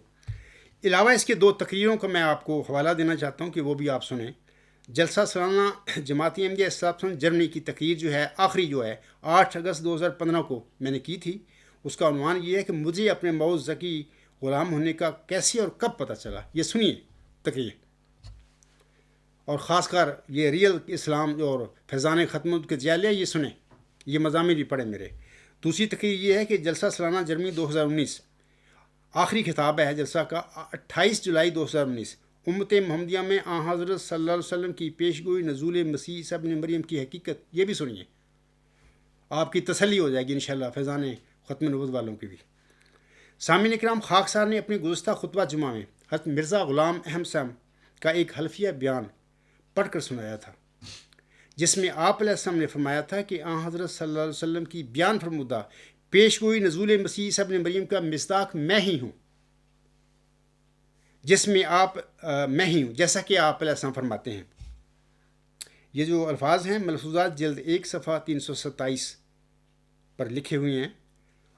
Speaker 1: علاوہ اس کے 2 تقریروں کا میں آپ کو حوالہ دینا چاہتا ہوں کہ وہ بھی آپ سنیں۔ جلسہ سالانہ جماعتی احمدیہ اسلاف جرمنی کی تقریر جو ہے، آخری جو ہے 8 اگست 2015 کو میں نے کی تھی، اس کا عنوان یہ ہے کہ مجھے اپنے موعود ذکی غلام ہونے کا کیسے اور کب پتہ چلا۔ یہ سنیے تقریر، اور خاص کر یہ ریئل اسلام اور فیضان ختم کے جالیہ، یہ سنیں، یہ مضامین بھی پڑھیں میرے۔ دوسری تقریر یہ ہے کہ جلسہ سالانہ جرمنی 2019، آخری خطاب ہے جلسہ کا، 28 جولائی 2019، امت محمدیہ میں آن حضرت صلی اللہ علیہ وسلم کی پیشگوئی نزول مسیح عیسیٰ ابن مریم کی حقیقت، یہ بھی سنیے، آپ کی تسلی ہو جائے گی انشاءاللہ فیضان ختم نبوت والوں کی بھی۔ سامعین کرام، خاکسار نے اپنے گزشتہ خطبہ جمعہ میں حضرت مرزا غلام احمد صاحب کا ایک حلفیہ بیان پڑھ کر سنایا تھا، جس میں آپ علیہ السلام نے فرمایا تھا کہ آن حضرت صلی اللہ علیہ وسلم کی بیان فرمودہ پیشگوئی نزول مسیح عیسیٰ ابن مریم کا مصداق میں ہی ہوں، میں ہی ہوں جیسا کہ آپ علیہ السلام فرماتے ہیں۔ یہ جو الفاظ ہیں ملفوظات جلد 1 صفحہ 327 پر لکھے ہوئے ہیں۔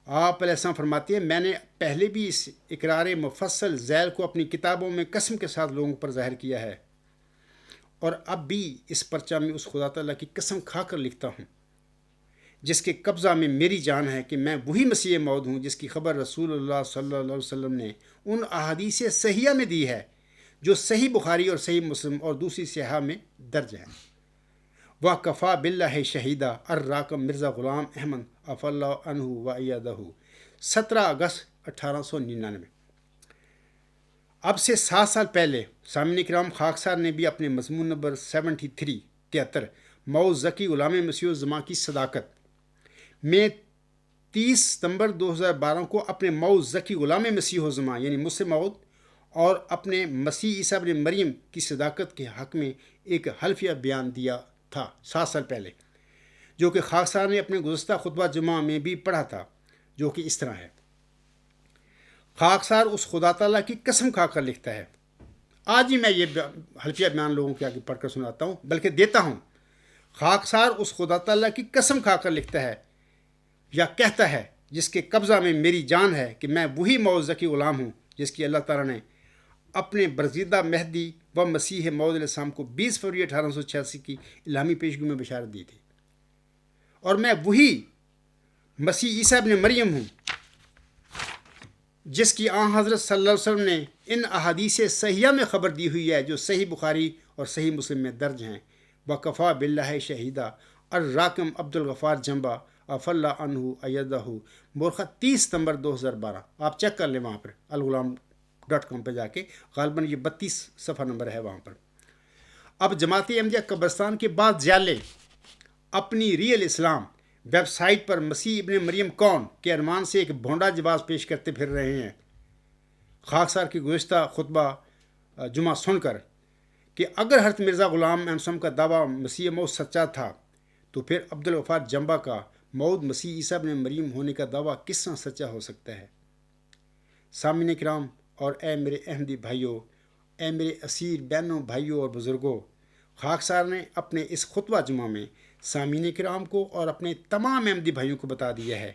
Speaker 1: آپ علیہ السلام فرماتے ہیں، میں نے پہلے بھی اس اقرار مفصل ذیل کو اپنی کتابوں میں قسم کے ساتھ لوگوں پر ظاہر کیا ہے، اور اب بھی اس پرچہ میں اس خدا تعالیٰ کی قسم کھا کر لکھتا ہوں جس کے قبضہ میں میری جان ہے کہ میں وہی مسیح موعود ہوں جس کی خبر رسول اللہ صلی اللہ علیہ وسلم نے ان احادیث صحیحہ میں دی ہے جو صحیح بخاری اور صحیح مسلم اور دوسری صحیحہ میں درج ہیں۔ وہ کفا باللہ شہیدہ الراکم مرزا غلام احمد عف اللہ عنہ و ایدہ، 17 اگست 1899۔ اب سے 7 سال پہلے سامعین کرام، خاکسار نے بھی اپنے مضمون نمبر 73 موعود ذکی غلام مسیح الزمان کی صداقت میں 30 ستمبر 2012 کو اپنے موعود ذکی غلام مسیح الزمان یعنی مجھ سے موعود اور اپنے مسیح عیسیٰ ابن مریم کی صداقت کے حق میں ایک حلفیہ بیان دیا تھا 7 سال پہلے، جو کہ خاکسار نے اپنے گزشتہ خطبہ جمعہ میں بھی پڑھا تھا، جو کہ اس طرح ہے۔ خاکسار اس خدا تعالیٰ کی قسم کھا کر لکھتا ہے، آج ہی میں یہ حلفیہ بیان لوگوں کے آگے پڑھ کر سناتا ہوں بلکہ دیتا ہوں۔ خاکسار اس خدا تعالیٰ کی قسم کھا کر لکھتا ہے یا کہتا ہے جس کے قبضہ میں میری جان ہے کہ میں وہی موعود ذکی غلام ہوں جس کی اللہ تعالیٰ نے اپنے برگزیدہ مہدی و مسیح موعود علیہ السلام کو 20 فروری 1886 کی الہامی پیشگی میں بشارت دی تھی، اور میں وہی مسیح عیسیٰ ابن مریم ہوں جس کی آن حضرت صلی اللہ علیہ وسلم نے ان احادیث صحیحہ میں خبر دی ہوئی ہے جو صحیح بخاری اور صحیح مسلم میں درج ہیں۔ وکفا باللہ شہیدہ الراکم عبد الغفار جنبا عف اللہ عنہ ایدہ، مورخہ 30 ستمبر 2012۔ آپ چیک کر لیں وہاں پر الغلام.com پہ جا کے، غالباً یہ 32 صفحہ نمبر ہے وہاں پر۔ اب جماعت احمدیہ قبرستان کے بعد جالے اپنی ریئل اسلام ویب سائٹ پر مسیح ابن مریم کون کے عنوان سے ایک بھونڈا جواز پیش کرتے پھر رہے ہیں۔ خاکسار کی گزشتہ خطبہ جمعہ سن کر کہ اگر حضرت مرزا غلام احمد صاحب کا دعویٰ مسیح موعود سچا تھا تو پھر عبد الغفار جنبا کا موعود مسیح عیسیٰ ابن مریم ہونے کا دعویٰ کس طرح سچا ہو سکتا ہے؟ سامعین کرام اور اے میرے احمدی بھائیوں، اے میرے اسیر بہنوں، بھائیوں اور بزرگوں، خاکسار نے اپنے اس خطبہ جمعہ میں سامعین کرام کو اور اپنے تمام احمدی بھائیوں کو بتا دیا ہے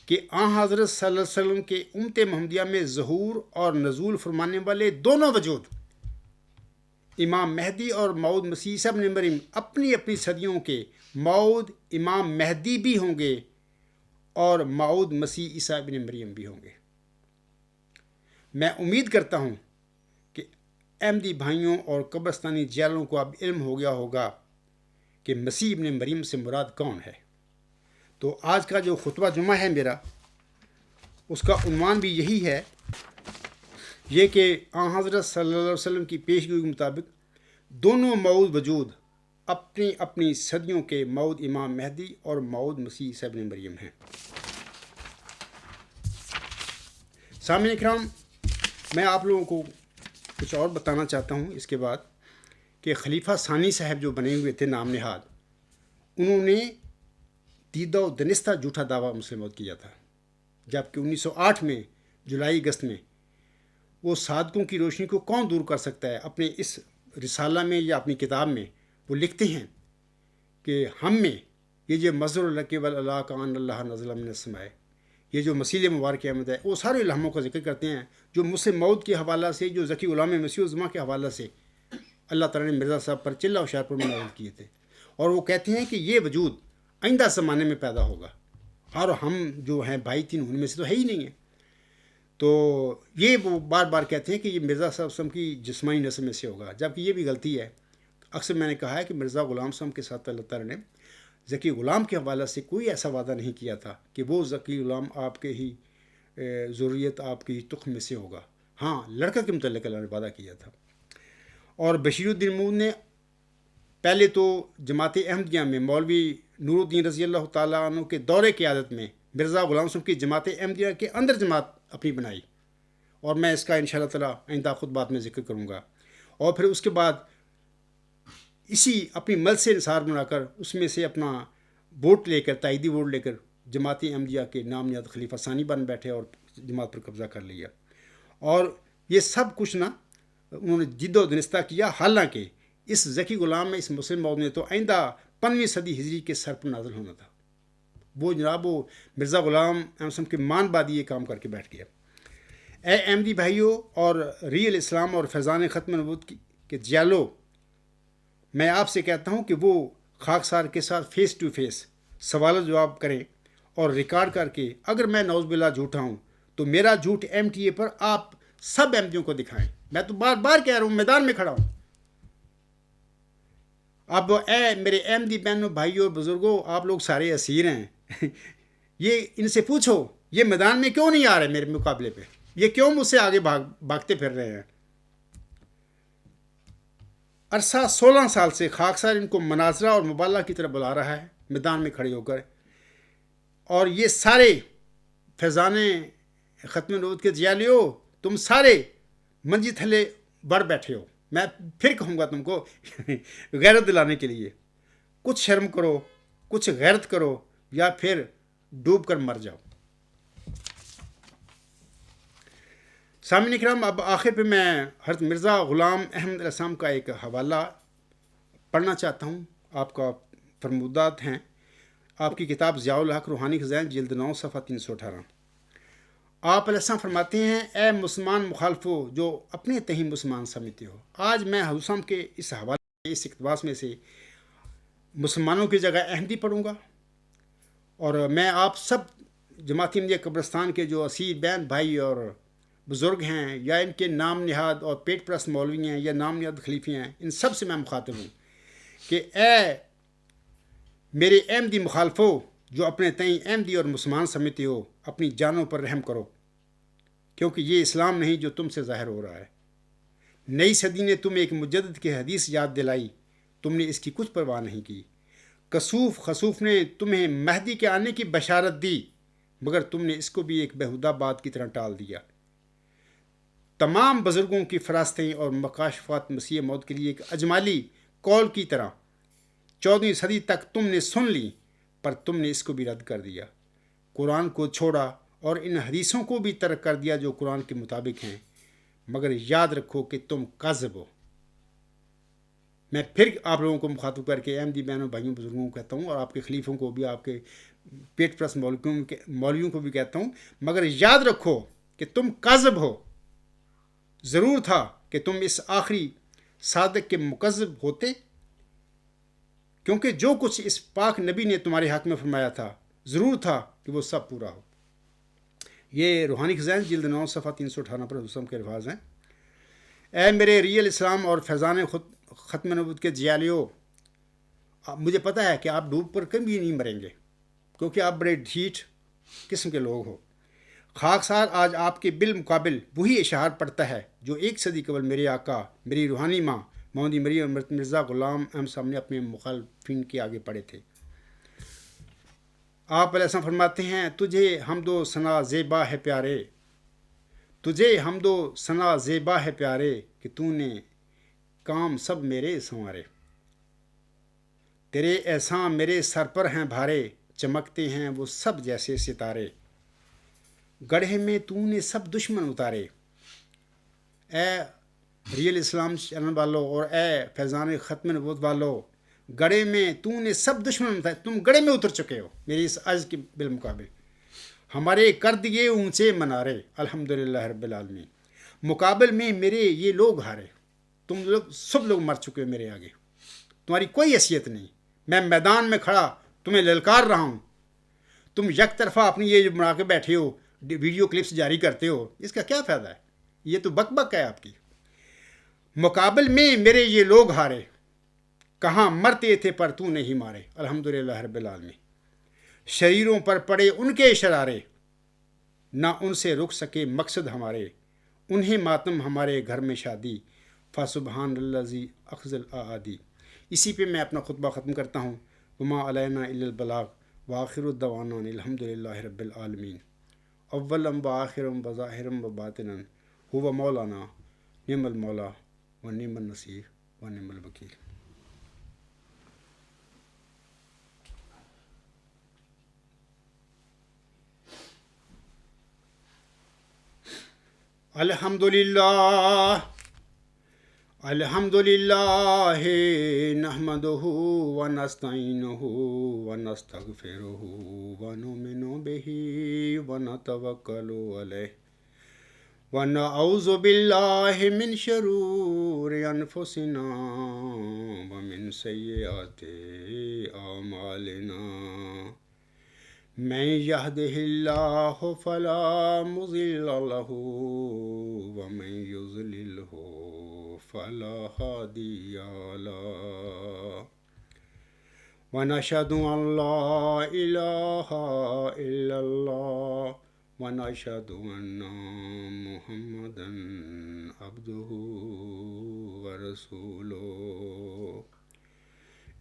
Speaker 1: کہ آن حضرت صلی اللہ علیہ وسلم کے امت محمدیہ میں ظہور اور نزول فرمانے والے دونوں وجود امام مہدی اور موعود مسیح عیسیٰ ابن مریم اپنی اپنی صدیوں کے موعود امام مہدی بھی ہوں گے اور موعود مسیح عیسیٰ ابن مریم بھی ہوں گے۔ میں امید کرتا ہوں کہ احمدی بھائیوں اور قبرستانی جیلوں کو اب علم ہو گیا ہوگا کہ مسیح ابن مریم سے مراد کون ہے۔ تو آج کا جو خطبہ جمعہ ہے میرا، اس کا عنوان بھی یہی ہے، یہ کہ آن حضرت صلی اللہ علیہ وسلم کی پیشگوئی کے مطابق دونوں موعود وجود اپنی اپنی صدیوں کے موعود امام مہدی اور موعود مسیح عیسیٰ ابن مریم ہیں۔ سامعین کرام، میں آپ لوگوں کو کچھ اور بتانا چاہتا ہوں اس کے بعد کہ خلیفہ ثانی صاحب جو بنے ہوئے تھے نام نہاد، انہوں نے دیدہ و دنستہ جھوٹا دعویٰ مسلم موعود کیا تھا، جبکہ 1908 میں جولائی اگست میں وہ صادقوں کی روشنی کو کون دور کر سکتا ہے، اپنے اس رسالہ میں یا اپنی کتاب میں وہ لکھتے ہیں کہ ہم میں یہ جو مظہر الحق والعلا کان اللہ نزل من السماء، یہ جو مسیح مبارک احمد ہے، وہ سارے الہاموں کا ذکر کرتے ہیں جو مسلم موعود کے حوالہ سے، جو ذکی غلام مسیح الزمان کے حوالہ سے اللہ تعالیٰ نے مرزا صاحب پر چلہ و شہر پر منعقد کیے تھے، اور وہ کہتے ہیں کہ یہ وجود آئندہ زمانے میں پیدا ہوگا، اور ہم جو ہیں بھائی تین ان میں سے تو ہے ہی نہیں ہیں۔ تو یہ وہ بار بار کہتے ہیں کہ یہ مرزا صاحب وسلم کی جسمانی نسل میں سے ہوگا، جبکہ یہ بھی غلطی ہے۔ اکثر میں نے کہا ہے کہ مرزا غلام صاحب کے ساتھ اللہ تعالیٰ نے ذکی غلام کے حوالہ سے کوئی ایسا وعدہ نہیں کیا تھا کہ وہ ذکی غلام آپ کے ہی ضروریت، آپ کے ہی تخم میں سے ہوگا۔ ہاں، لڑکا کے متعلق اللہ نے وعدہ کیا تھا۔ اور بشیر الدین محمود نے پہلے تو جماعت احمدیہ میں مولوی نور الدین رضی اللہ تعالیٰ عنہ کے دور قیادت میں مرزا غلام صاحب کی جماعت احمدیہ کے اندر جماعت اپنی بنائی، اور میں اس کا انشاءاللہ تعالیٰ آئندہ خطبات میں ذکر کروں گا۔ اور پھر اس کے بعد اسی اپنی مل سے انصار بنا کر اس میں سے اپنا ووٹ لے کر، تائیدی ووٹ لے کر جماعت احمدیہ کے نام نہاد خلیفہ ثانی بن بیٹھے اور جماعت پر قبضہ کر لیا۔ اور یہ سب کچھ انہوں نے جد و دنستہ کیا، حالانکہ اس ذکی غلام میں، اس مسلم موت نے تو آئندہ 15ویں صدی ہجری کے سر پر نازل ہونا تھا۔ وہ جناب وہ مرزا غلام احمد صاحب کے مان بعد یہ کام کر کے بیٹھ گیا۔ اے احمدی بھائیوں اور ریل اسلام اور فیضان ختم نبوت کے جیالو، میں آپ سے کہتا ہوں کہ وہ خاکسار کے ساتھ فیس ٹو فیس سوال و جواب کریں، اور ریکارڈ کر کے اگر میں نعوذ باللہ جھوٹا ہوں تو میرا جھوٹ ایم ٹی اے پر آپ سب احمدیوں کو دکھائیں۔ میں تو بار بار کہہ رہا ہوں، میدان میں کھڑا ہوں۔ اب اے میرے احمدی بہنوں، بھائیوں اور بزرگوں، آپ لوگ سارے اسیر ہیں، یہ ان سے پوچھو یہ میدان میں کیوں نہیں آ رہے میرے مقابلے پہ، یہ کیوں مجھ سے آگے بھاگتے پھر رہے ہیں۔ عرصہ 16 سال سے خاکسار ان کو مناظرہ اور مبالغہ کی طرف بلا رہا ہے میدان میں کھڑے ہو کر، اور یہ سارے فیضان ختم نبوت کے جیالیو، تم سارے منجی تھلے بڑھ بیٹھے ہو۔ میں پھر کہوں گا تم کو غیرت دلانے کے لیے، کچھ شرم کرو، کچھ غیرت کرو، یا پھر ڈوب کر مر جاؤ۔ سامعین کرام، اب آخر پہ میں حضرت مرزا غلام احمد علیہ السلام کا ایک حوالہ پڑھنا چاہتا ہوں، آپ کا فرمودات ہیں۔ آپ کی کتاب ضیاء الحق روحانی خزائن جلد 9 صفحہ 318۔ آپ علیہ السلام فرماتے ہیں، اے مسلمان مخالفو جو اپنے تہیں مسلمان سمجھتے ہو، آج میں حضور صاحب کے اس حوالے، اس اقتباس میں سے مسلمانوں کی جگہ احمدی پڑھوں گا، اور میں آپ سب جماعت احمدیہ قبرستان کے جو اسیر بہن بھائی اور بزرگ ہیں، یا ان کے نام نہاد اور پیٹ پرست مولوی ہیں، یا نام نہاد خلیفے ہیں، ان سب سے میں مخاطب ہوں کہ اے میرے احمدی مخالفو جو اپنے تئیں احمدی اور مسلمان سمجھتے ہو، اپنی جانوں پر رحم کرو، کیونکہ یہ اسلام نہیں جو تم سے ظاہر ہو رہا ہے۔ نئی صدی نے تمہیں ایک مجدد کی حدیث یاد دلائی، تم نے اس کی کچھ پرواہ نہیں کی۔ کسوف خسوف نے تمہیں مہدی کے آنے کی بشارت دی، مگر تم نے اس کو بھی ایک بیہودہ بات کی طرح ٹال دیا۔ تمام بزرگوں کی فراستیں اور مکاشفات مسیح موت کے لیے ایک اجمالی قول کی طرح 14ویں صدی تک تم نے سن لی، پر تم نے اس کو بھی رد کر دیا، قرآن کو چھوڑا اور ان حدیثوں کو بھی ترک کر دیا جو قرآن کے مطابق ہیں، مگر یاد رکھو کہ تم کاذب ہو۔ میں پھر آپ لوگوں کو مخاطب کر کے احمدی بہنوں بھائیوں بزرگوں کو کہتا ہوں، اور آپ کے خلیفوں کو بھی، آپ کے پیٹ پرست مولویوں کو بھی کہتا ہوں، مگر یاد رکھو کہ تم کاذب ہو۔ ضرور تھا کہ تم اس آخری صادق کے مکذب ہوتے، کیونکہ جو کچھ اس پاک نبی نے تمہارے حق میں فرمایا تھا، ضرور تھا کہ وہ سب پورا ہو۔ یہ روحانی خزائن جلد 9 صفحہ 318 پر حضور کے الفاظ ہیں۔ اے میرے ریل اسلام اور فیضان ختم نبوت کے جیالیو، مجھے پتہ ہے کہ آپ ڈوب پر کبھی نہیں مریں گے، کیونکہ آپ بڑے ڈھیٹ قسم کے لوگ ہو۔ خاکسار آج آپ کے بالمقابل وہی اشعار پڑھتا ہے جو 1 صدی قبل میرے آقا، میری روحانی ماں محمد مریم مرزا غلام احمد صاحب نے اپنے مخالفین کے آگے پڑھے تھے۔ آپ علیہ السلام فرماتے ہیں، تجھے حمد و ثنا زیبا ہے پیارے، تجھے حمد و ثنا زیبا ہے پیارے، کہ تو نے کام سب میرے سنوارے۔ تیرے احسان میرے سر پر ہیں بھارے، چمکتے ہیں وہ سب جیسے ستارے، گڑھے میں تو نے سب دشمن اتارے۔ اے ریل اسلام چینل والو اور اے فیضان ختم نبوت والو، گڑھے میں تو نے سب دشمن اتارے، تم گڑھے میں اتر چکے ہو میری اس عرض کے بالمقابل۔ ہمارے کر دیے اونچے منارے، الحمدللہ رب العالمین، مقابل میں میرے یہ لوگ ہارے۔ تم لوگ سب لوگ مر چکے ہو میرے آگے، تمہاری کوئی حیثیت نہیں۔ میں میدان میں کھڑا تمہیں للکار رہا ہوں، تم یک طرفہ اپنی یہ جو بنا کے بیٹھے ہو، ویڈیو کلپس جاری کرتے ہو، اس کا کیا فائدہ ہے؟ یہ تو بک بک ہے آپ کی۔ مقابل میں میرے یہ لوگ ہارے، کہاں مرتے تھے پر تو نہیں مارے، الحمدللہ رب العالمین۔ شریروں پر پڑے ان کے شرارے، نہ ان سے رک سکے مقصد ہمارے، انہیں ماتم ہمارے گھر میں شادی، فسبحان الذی اخذ الاعادی۔ اسی پہ میں اپنا خطبہ ختم کرتا ہوں۔ وما علینا الا البلاغ وآخر الدعوانا الحمد للہ رب العالمین اولم بآخرم بظاہرم بباطنن هو مولانا نعم المولا و نعم النصیر و نعم الوکیل. الحمد للہ نحمدہ ونستعینہ ونستغفرہ ونؤمن بہ ونتوکل علیہ ونعوذ باللہ من شرور انفسنا ومن سیئات اعمالنا من يهده الله فلا مضل له ومن يضلله فلا هادي له ونشهد أن لا إله إلا الله ونشهد أن محمدا عبده ورسوله.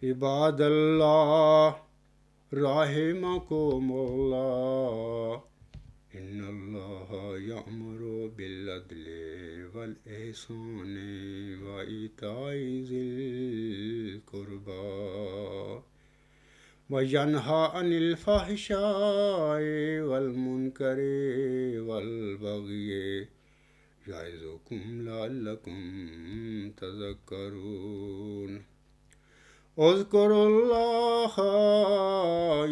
Speaker 1: عباد الله رحمكم الله إن الله يأمر بالعدل والإحسان وإيتاء ذي القربى وينهى عن الفحشاء والمنكر والبغي يعظكم لعلكم تذكرون. اذكروا الله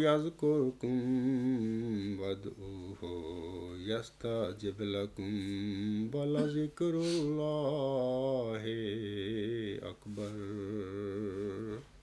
Speaker 1: يذكركم وادعوه يستجب لكم ولذكر الله أكبر.